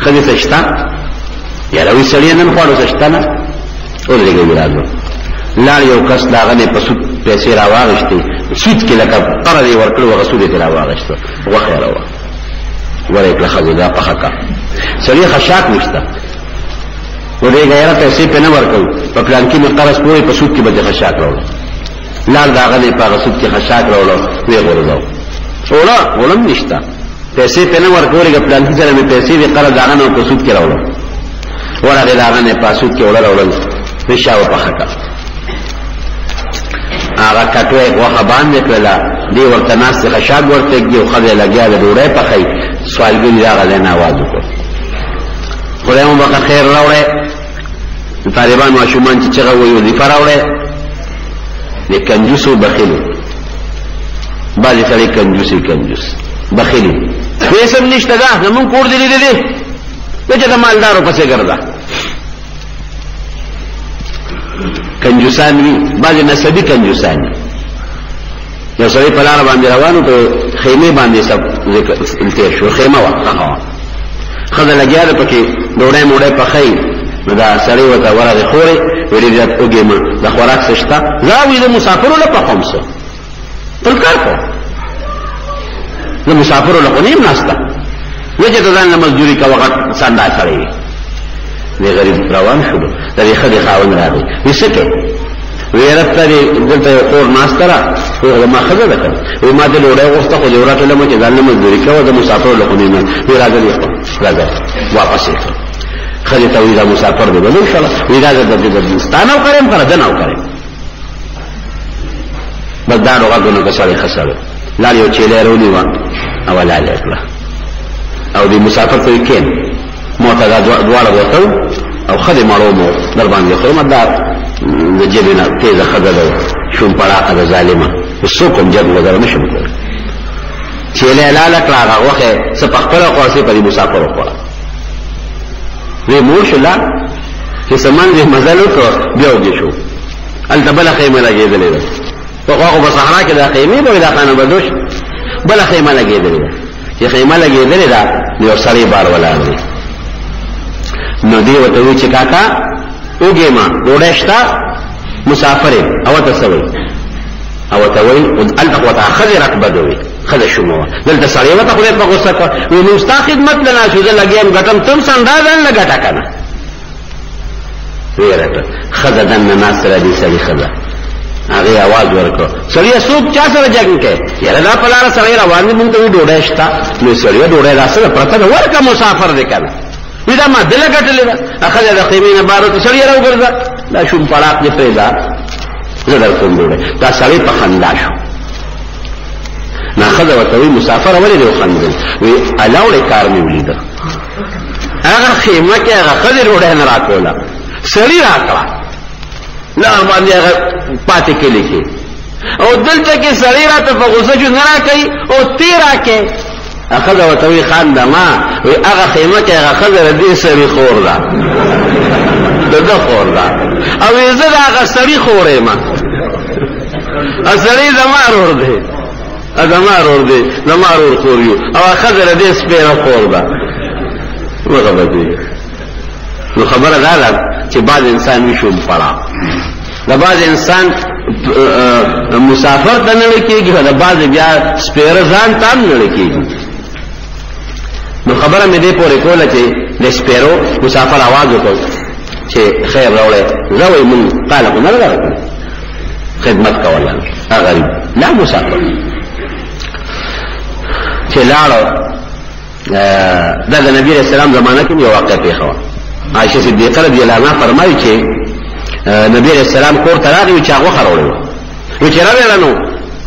خدي سشتا یا روي سړی نن خواړو سشتا نه ولګي راځو لا یو کس داغه په سود پیسې راواغشتي سود کې لکه قرض ورکړو رسول دې راواغشتو وخیره وا ورې کله خدای په حقا سړی خشاک نشته ورې غیره پیسې په نه ورکړو په پلان کې مقرض پوری په سود کې به خشاک راوړو لار داغه په سود کې خشاک راوړو وی غوړو ولم نشته پیسې په نه ورکوړي په پلان کې سره مې پیسې دې قرض داغه نو په سود کې راوړو ورغه داغه نه په سود کې وړل وشاو په حقا هغه کټوي غوخه باندې کړلا دی ورته ناس خشاک ورته کې او خدای لګیا د ډوړې په خی سوالګری راغله نه आवाज وکړ خدای مو بخیر خیر راوړې طالبان ماشومان چې څنګه وایي دی فراوړې د کنجوسو بخیلو باندې سړي کنجوس بخیلی پیسم نشته ده زمون کور دی دې دې چې مالدارو پسې ګرځا کنجوسان وی بعض نسبی کنجوسان یو سړی په لار باندې روانو ته خیمه باندې سب ذکر شو خیمه وقفه خدای لګیا ده پکې ډوړې موړې پخې دا سړی وته ورغه خوري ویلې دې اوګېما د خوراک سشتا زاوی د مسافرو له پخومسه تل کار کو د مسافرو له قنیم ناستا وجه ځان له مزدوري کا وخت ساندا سړی دی غریب روان شو د خدای خاون راغی وسکه ویرت ته دلته یو کور ناسته را ما ښځه ده که ما ته ډوډۍ غوښته خو دې ورټوله مو چې ځان نه مزدوري کوه د مسافرو له خونې نه وی راځه دې راځه واپس یې کړه ښځې ته وی دا مسافر دی بل انشاءالله وی راځه ستا نوکر یم که ده نوکر یم بس دا غږونه که سړی ښه سړی لاړ یو چیلۍ راونیوه او لاړ یې کړه او دې مسافر ته یې کېن ما ته دا دواړه وتل او ښه دې مړو مو در باندې خورم دا د جبې نه تیزه ښځه ده شوم پړاقه ده ظالمه څوک هم جب وغیره نه شم کولی چیلۍ لاله کړه هغه غوښې څه په خپله وخوړه څه په دې مسافر وخوړه وی مور شو لا چې سمن دې مزل وکړ بیا وږي شو هلته بله خیمه لګېدلې ده پخوا خو په صحرا کې دا خیمې به وي دا خانه بدوش بله خیمه لګېدلې ده چې خیمه لګېدلې ده نو یو سړی بار ولاړ دی نو دی ورته وی چې کاکا وږې ما ډوډۍ شته مسافر یم او ته څه وایي او ته وایي هلته خو ورته ښځې رقبه وي ښځه شومه وه دلته سړی ورته خدای په غوسه کړه وی نو ستا خدمت له ناشو زه لګیا یم ګټم تم سندازن نه ګټه که نه ویې رټه ښځه دننه ناسته دې سړي ښځه هغې اواز ورکړ سړیه څوک چا سره جنګ کوې یاره دا په لاره سړی روان دی مونږ ته وي ډوډۍ شته نو سړیه ډوډۍ دا څه ده پرته ده ورکه مسافر دی که نه وی دا ما دله ګټلې ده ښځه د خیمې نه بار وته سړیه راوګرځه دا شوم پړاق دې پرېږده زه در کوم ډوډۍ دا سړی په خندا شو نه ښځه ورته وی مسافر ولې دې وخندل وی الاوړې کار مې ولیده هغه خیمه کې هغه ښځې ډوډۍ نه راکوله سړي راکړه لار باندې هغه پاتې کلي کې او دلته کې سړی راته په غوسه جو نه راکوي او تی راکې ښځه ورته وی خانده ما وی هغه خیمه کې هغه ښځه د دې سړي خور ده د ده خور ده او وی زه د هغه سړي خور یم سړی زما رور دی زما رور دی زما رور خور یو او هغه ښځه د دې سپېره خور ده وغبدېږي نو خبره دا ده چې بعض انسان وي شوم پړا د بعض انسان مسافر ته نړۍ کېږي د بعض بیا سپېره ځان ته هم نړۍ کېږي نو خبره مې دې پورې کوله چې د سپېرو مسافر आवाज وکړ چې خیر راوړی زه وایي مونږ تاله خو نه راغلی خدمت کوله غریب لا مسافر چې لاړو دا د نبي علیه السلام زمانه کې یو واقع پېښه وه عائشہ صدیقہ رضی اللہ عنہ فرمایي چې نبی علیہ السلام کور ته راغی چې هغه خروړو و چې راوړل نو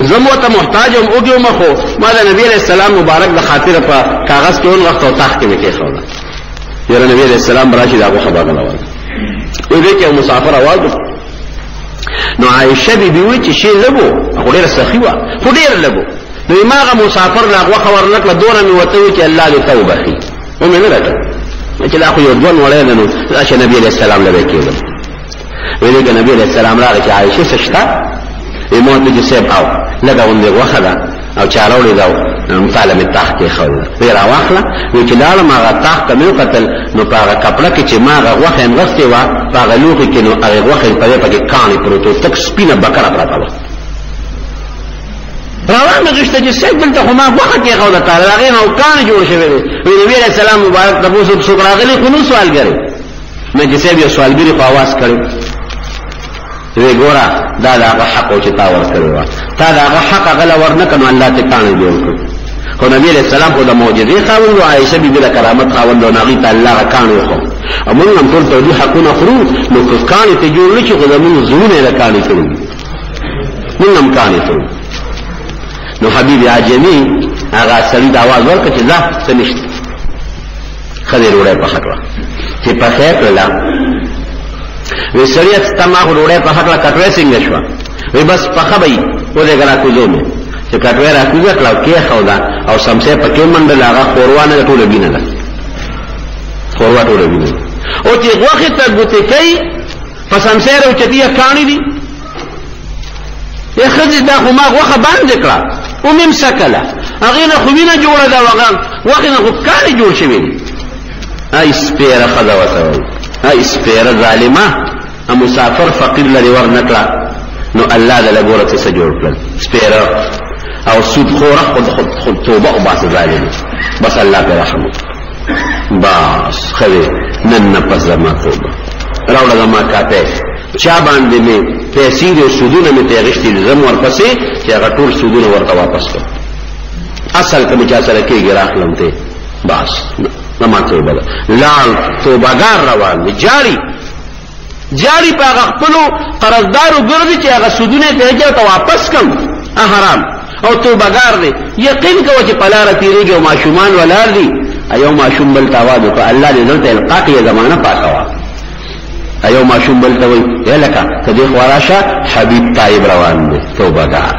زمو ته محتاج هم اوګو مخو ما د نبی علیہ السلام مبارک د خاطر په کاغذ کې اون وخت او تخت کې وکړ یره نبی علیہ السلام راشي دا خبر نه وایي و دې کې مسافر आवाज نو عائشہ بي وی چې شی لګو هغه ډېر سخی و خو ډېر لګو نو ماغه مسافر لاغه خبر نکړه دونه می وته چې الله دې توبه کوي و مې نه راځه چې لا خو یو ځوان وړه نو چې نبی علیہ السلام لږه کېږي ویل کې نبی علیہ السلام راغی چې عائشہ سشتا ایمون دې سیب او لږه ونده وخدا او چاروړي دا مطالبه تحت خو وی را واخله وی چې لاله ماغه تحت مې قتل نو پاغه کپڑا کې چې ماغه وخه انغستې وا پاغه لوخي کې نو هغه وخه په پکې کانې پروتو تک سپینه بکره پراته و روان مګشته چې سید بل ته ما وخه کې غوډه تعالی هغه نو کان جوړ شوی دی نبی علیہ السلام مبارک تاسو څو راغلي خو نو سوال غره مې چې سید یو سوالګری په आवाज کړو وی ګورا دا هغه حق او چې تا ور کړو تا دا هغه حق غل ور نه کنه الله ته کان جوړ کړ خو نبی علیہ السلام خو د معجزې خاوند او عائشہ بي د کرامت خاوند او نغی تعالی کان وخو امون هم ټول توجیه حقونه خرو نو کان ته جوړ نشي خو زمون زونه نه کان کړو موږ هم کان کړو نو حبیب عجمی هغه سړي د आवाज ورکړ چې لا څه نشته خدای وروړی په حق چې په خیر کړل وی سړی استما وروړی په حق کټوي څنګه شو وی بس په خبري و دې غلا کوزو مې چې کټوي راکوزه کړو کې خودا او سمسه پکې منډل هغه خوروانه ټوله بینه ده خوروا ټوله بینه او چې غوخه تربوته کوي پسمسه راوچتیه کانی دي یا خځه دا خو ما غوخه باندې کړه او مم سکله هغه نه خو وینه جوړه دا وغه وخت نه خو کاری جوړ شوی ای سپیره خدا وته ای سپیره ظالمه مسافر فقیر لري ور نکړه نو الله دې لګوره څه جوړ کړ سپیره او سود خوره خود توبه او باس ظالم بس الله په رحم بس خله نن نه پس ما توبه راوړه ما کاته چا باندې مې پیسې او سودونه مې ته غشتي زم ورپسې چې هغه ټول سودونه ورته واپس کړ اصل کوم چا سره کېږي راخلم ته بس نما توبه لال توبګار روان دي جاری په خپلو قرضدارو ګرځي چې هغه سودونه ته واپس کړم حرام او توبګار دي یقین کوي چې پلار تیریږي او ماشومان ولار دي ایو ماشوم بل تاواد کو الله دې دلته القاقي زمانہ پاسوا ایو ماشوم بل توي الکا کدي خواراشه حبيب طيب روان دي توبګار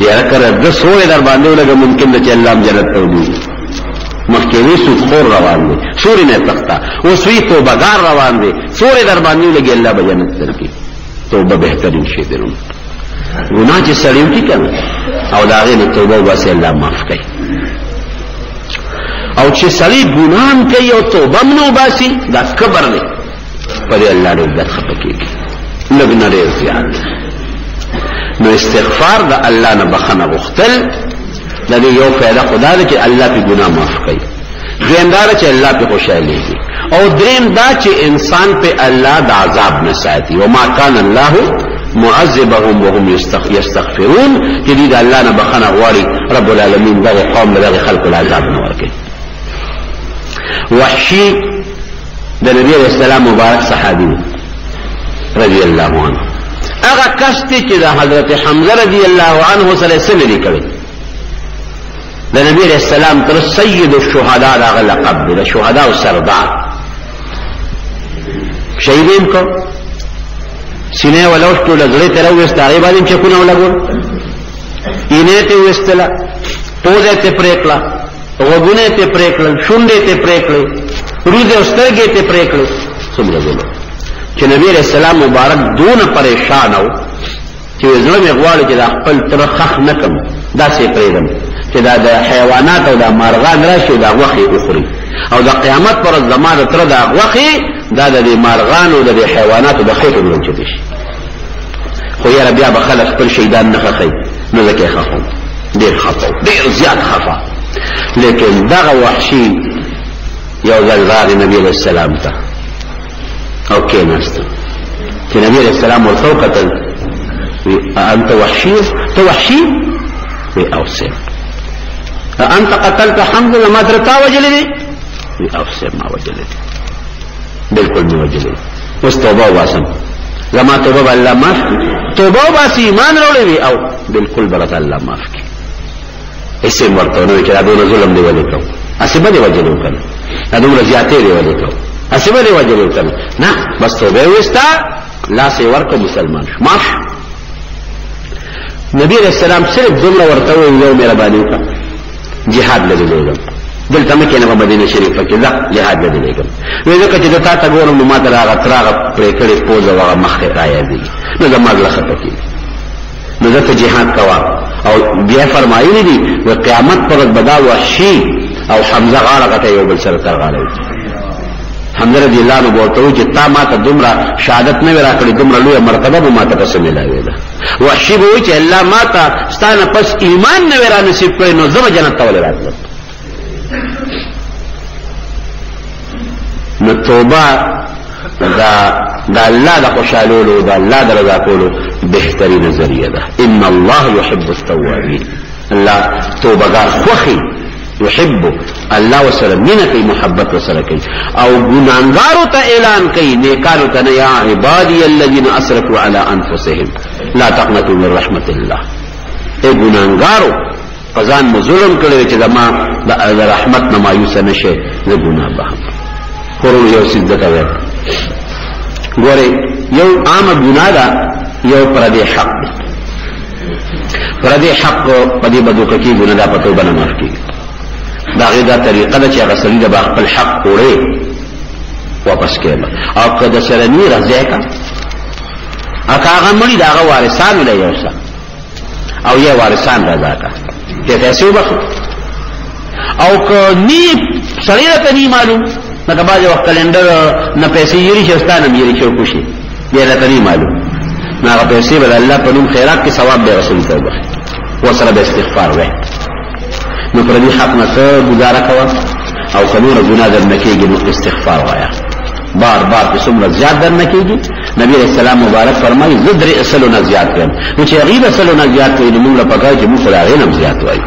یا کړه د سوې در باندې ولګ ممکن چې الله جنت ته ودی مخکې سود خور روان دي سوري نه تختا او سوی توبګار روان دي سوري در باندې ولګ الله به جنت درکې توبه بهترین شی دی ګناه چې سړیو کی کنه او دا غي توبه واسه الله معاف کوي او چې سړی ګناه کوي او توبه منو باسي دا کبر دی پر الله دې عزت خپکیږي لګنه دې زیات نو استغفار د الله نه بخنه غختل د دې یو فائدہ خدا دې چې الله په ګناه معاف کوي دیندار چې الله په خوشاله دي او دریم دا چې انسان په الله د عذاب نه ساتي او ما کان الله معذبهم وهم يستغفرون چې دې الله نه بخنه غواړي رب العالمین دغه قوم دغه خلق العذاب نه ورکړي وحشي د نبی رسول الله مبارک صحابي رضی الله عنه هغه کس چې د حضرت حمزه رضی الله عنه سره سمې کړي د نبی رسول الله تر سید الشهداء هغه لقب د شهدا او سردار شهیدین کو سینه ولوشتو لزړې تر وسته هغه باندې چې کو نه ولګول اینه ته وستلا پوزه ته پریکلا وګونه ته پریکل شونډې ته پریکل روزه سترګې ته پریکل څومره ګلو چې نبی رسول الله مبارک دون پریشان او چې زړه مې غواړي چې خپل تر خخ نکم دا سي پریدم چې دا د حیوانات او د مارغان راشي دا وخی اخري او د قیامت پر زمانه تر دا وخی دا د مارغان او د حیوانات د خېټو لنچته شي خو یا رب بیا بخلق خپل شیطان نه خخي نو زکه خفو ډیر خفو ډیر زیات خفا لیکن دغه وحشي یو ځل راغی نبی علیہ السلام ته او کېناست چې نبی علیہ السلام ورته قتل انت وحشي تو وحشي وی اوسه انت قتلت حمزه ما درتا وجلدي وی اوسه ما وجلدي بالکل ما وجلدي واستوبه واسم لما توبه الله ما توبه واس ایمان وروړي او بالکل برت الله معاف کی ایسے ورته نو چې دا ظلم دی ولې کو اسبه دی وجلو کنه دا دومره زیاتې دی ولې کو اسبه دی وجلو کنه نه بس توبه وستا لا سي ورکو مسلمان معاف نبی علیہ السلام صرف دومره ورته یو مهرباني وکړه jihad لګولم دلته مکه نه مدینه شریفه کې ځه jihad لګولم وی ځکه چې دا تا ګورم نو ما دراغه تراغه پرې کړې پوزه وغه مخه راځي دي نو زما لخه پکې نو ځکه jihad کوا او بیا فرمایلی دي و قیامت پر بدا وحشي او حمزه غاړه کته یو بل سره ترغاله حمزه رضی الله عنه ورته چې تا ما ته دومره شهادت نه ورا کړی دومره لوی مرتبه به ما ته قسم ملاوي ده وحشي به چې الله ما ته ستانه پس ایمان نه ورا نصیب کړي نو زما جنت ته ولې راتله نو توبه دا الله د خوشالولو دا الله د رضا کولو بهترین ذریعہ ده ان الله يحب التوابین الله توبګار خوخي يحب الله وسره مینه کوي محبت وسره کوي او ګناګارو ته اعلان کوي نیکانو ته یا عبادی الذين اسرفوا على انفسهم لا تقنطوا من رحمت الله اے ګناګارو قزان مظلم کړي چې زما د رحمت نه مایوس نشي زه ګناه به خورو یو سجده کوي ګوره یو عام ګناه ده یو پردي حق پردي حق پدې بدو کې ګناه ده پتو بنه معاف کی دا غیدا طریقه ده چې غسلی د خپل حق کوړي واپس کړي او کله سره نی راځي کا هغه مړي دا وارثان له یوسا او یې وارثان راځه کا ته پیسې وبخ او که نی سړی ته نی معلوم نو باز وخت کلندر نه پیسې یری شستانه یری شو کوشي دې له تنی معلوم نه هغه پیسې بل الله په نوم خیرات کې ثواب دی رسول توبه وسره به استغفار وای نو پر دې حق نه گزاره کوا او قانون ګناه در نکېږي نو استغفار وایا بار بار په څومره زیات درنه کېږي. نبی علیہ السلام مبارک فرمایي زدر اصلنا زیات کړم نو چې غیب اصلنا زیات وي نو موږ له پکای چې موږ سره غینم زیات وایي.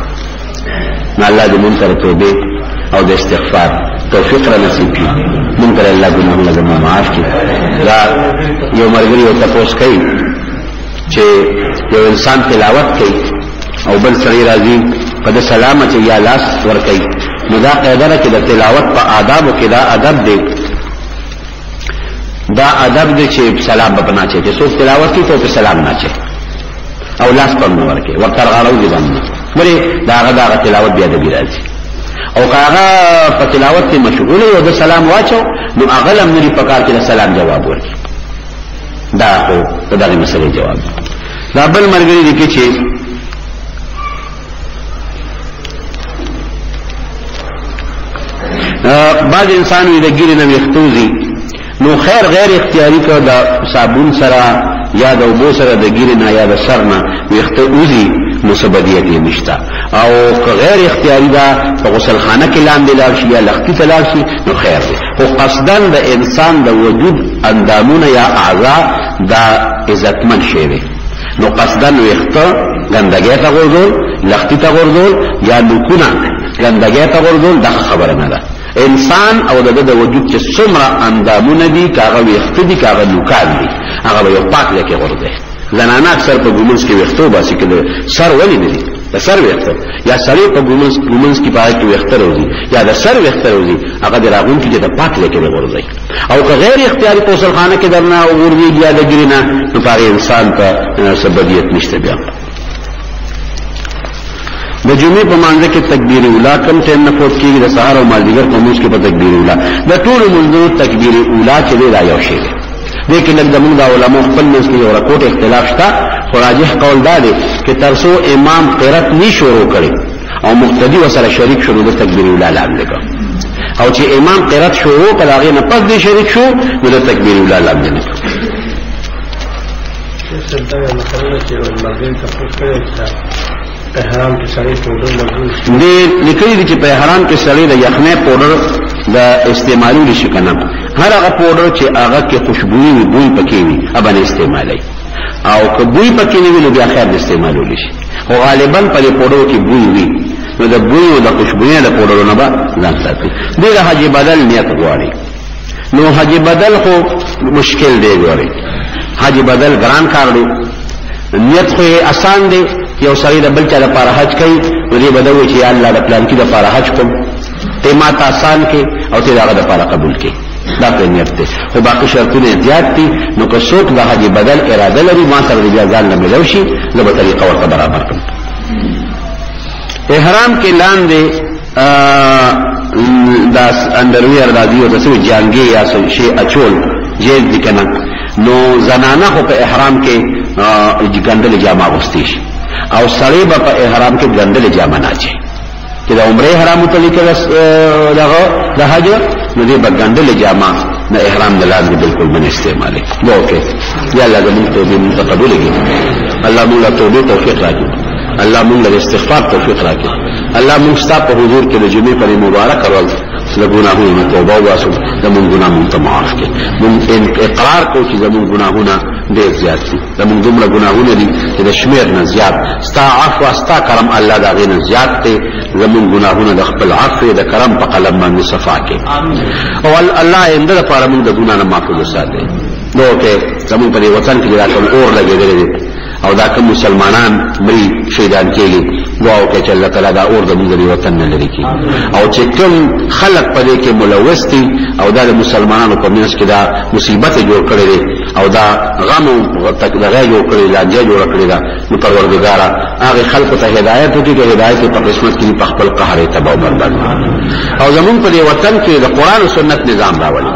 نو الله دې موږ سره توبه او د استغفار توفیق را نصیب کړي. موږ ته الله ګناهونه زموږ معاف کړي. دا یو مرګري او تاسو کوي چې یو انسان تلاوت کوي او بل سړی راځي په د سلام چې یا لاس ور کوي نو دا قاعده ده چې د تلاوت په آدابو کې دا ادب دی چې سلام به نه چي چې څوک تلاوت کوي ته سلام نه چي او لاس په نور کې ورته غاړو دي باندې ولی دا تلاوت بیا د راځي او هغه په تلاوت کې مشغول او د سلام واچو نو اغلم نری پکار کې د سلام جواب ورکړي. دا خو دغه مسلې جواب دا بل مرګري دي چې بعض انسان وی د ګیرې نه وختوزي نو خیر غیر اختیاري کو د صابون سره یا د اوبو سره د ګیرې نه یا د سر نه وختوزي نو سبدیت یې نشتا او غیر اختیاري دا په غسل خانه کې لاندې لاړ شي یا لختي ته لاړ شي نو خیر دی. خو قصدا د انسان د وجود اندامونه یا اعضاء دا عزتمن شی دی نو قصدا وخته ګندګي ته ورغول لختي ته ورغول یا لکونه ګندګي ته ورغول دا خبره نه ده. انسان او د وجود چې څومره اندامونه دي کاغه وخته دي کاغه لوکان دي هغه یو پاک لکه ورده. زنانه اکثر په ګومنس کې وختو باسي کله سر ولې نه دي د سر وختو یا سړی په ګومنس کې پای کې وختو روزي یا د سر وختو روزي هغه د راغون کې د پاک لکه ورده او که غیر اختیاري په غسل خانه کې درنه او ورږي یا د ګرینا نو هغه انسان ته سبدیت نشته. بیا د جمعې په مانځ کې تکبیر اوله کم ټیم نه فوت کېږي د سحر او مازدیګر په موږ کې په تکبیر اوله د ټول منځو تکبیر اوله چې دی را یو شی دی. لیکن لکه زموږ د علماء خپل منځ کې یو رکوټ اختلاف شته خو راجح قول دا دی چې ترڅو امام قرات نه شروع کړي او مقتدی وسره شریک شروع د تکبیر اوله لاندې کو او چې امام قرات شروع کړي هغه نه پس دی شریک شو نو د تکبیر اوله لاندې نه احرام کې سړی پودر مجبور دي لیکلي دي چې په احرام کې سړی د یخنۍ پودر د استعمالولو شي کنه هر هغه پودر چې هغه کې خوشبوئی وي بوی پکې وي هغه نه استعمالي او که بوی پکې نه وي نو بیا خیر د استعمالولو شي او غالبا په پودر کې بوی وي نو د بوی او د خوشبوئی د پودر نه به ځان ساتي. دغه حج بدل نیت غواړي نو حج بدل خو مشکل دی غواړي حج بدل ګران کار دی نیت خو آسان دی یو سړی د بل چا لپاره حج کوي نو دې بدوي چې الله د پلان کې لپاره حج کوم ته ما ته آسان کې او ته هغه لپاره قبول کې دا په نیت ته خو باقي شرطونه زیات دي نو که څوک د حج بدل اراده لري ما سره د ځان نه ملو شي زه به طریقه ورته برابر کړم. احرام کې لاندې دا اندرویر راځي او تاسو جانګي یا شی اچول جیل دي کنه نو زنانه خو په احرام کې ګندل جامه واغوستي شي او سړی به په احرام کې ګندل جامه نه چي چې د عمره احرام ته لیکل دغه د حج نو دې به ګندل جامه نه احرام د لاندې بالکل من استعمالي. اوکې یا الله دې توبه متقبل کړي الله موږ له توبه توفیق راکړي الله موږ له استغفار توفیق راکړي الله موږ ستاسو په حضور کې د جمعې په مبارک ورځ له ګناهونو توبه واسو زموږ ګناهونه ته معاف کړي موږ اقرار کوو چې زموږ ګناهونه ډېر زیات دي زموږ دومره ګناهونه دي چې د شمیر نه زیات ستا عفو ستا کرم الله دا غي نه زیات دي زموږ ګناهونه د خپل عفو د کرم په قلم باندې صفا کړي او الله انده لپاره موږ د ګناه نه معفو وساتي. نو کې زموږ په وطن کې راځم اور لګېدل دي او دا کوم مسلمانان مری شهیدان کېږي دعا وکړي چې الله تعالی دا اور د موږ د وطن نه لري کړي او چې کوم خلق په دې کې ملوث دي او دا د مسلمانانو په منځ کې دا مصیبت جوړ کړي دي او دا غم او تکلیف جوړ کړي لانجه جوړ کړي دا نو پروردګارا هغه خلق ته هدایت وکړي چې هدایت په قسمت کې په خپل قهر تباہ برباد او زمون په دې وطن کې د قران او سنت نظام راولي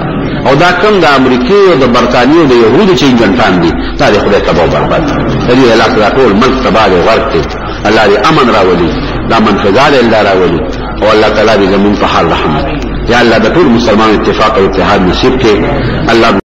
او دا کوم د امریکای او د برتانیې او د يهودو چې ګنټان دي دا د خدای تباہ برباد دي الله تعالی ټول ملک تباہ او غرق دي الله دې امن راولي دا منفذات الله راولي او الله تعالی دې زمون په حال رحمت یا الله د ټول مسلمان اتفاق او اتحاد نصیب کړي الله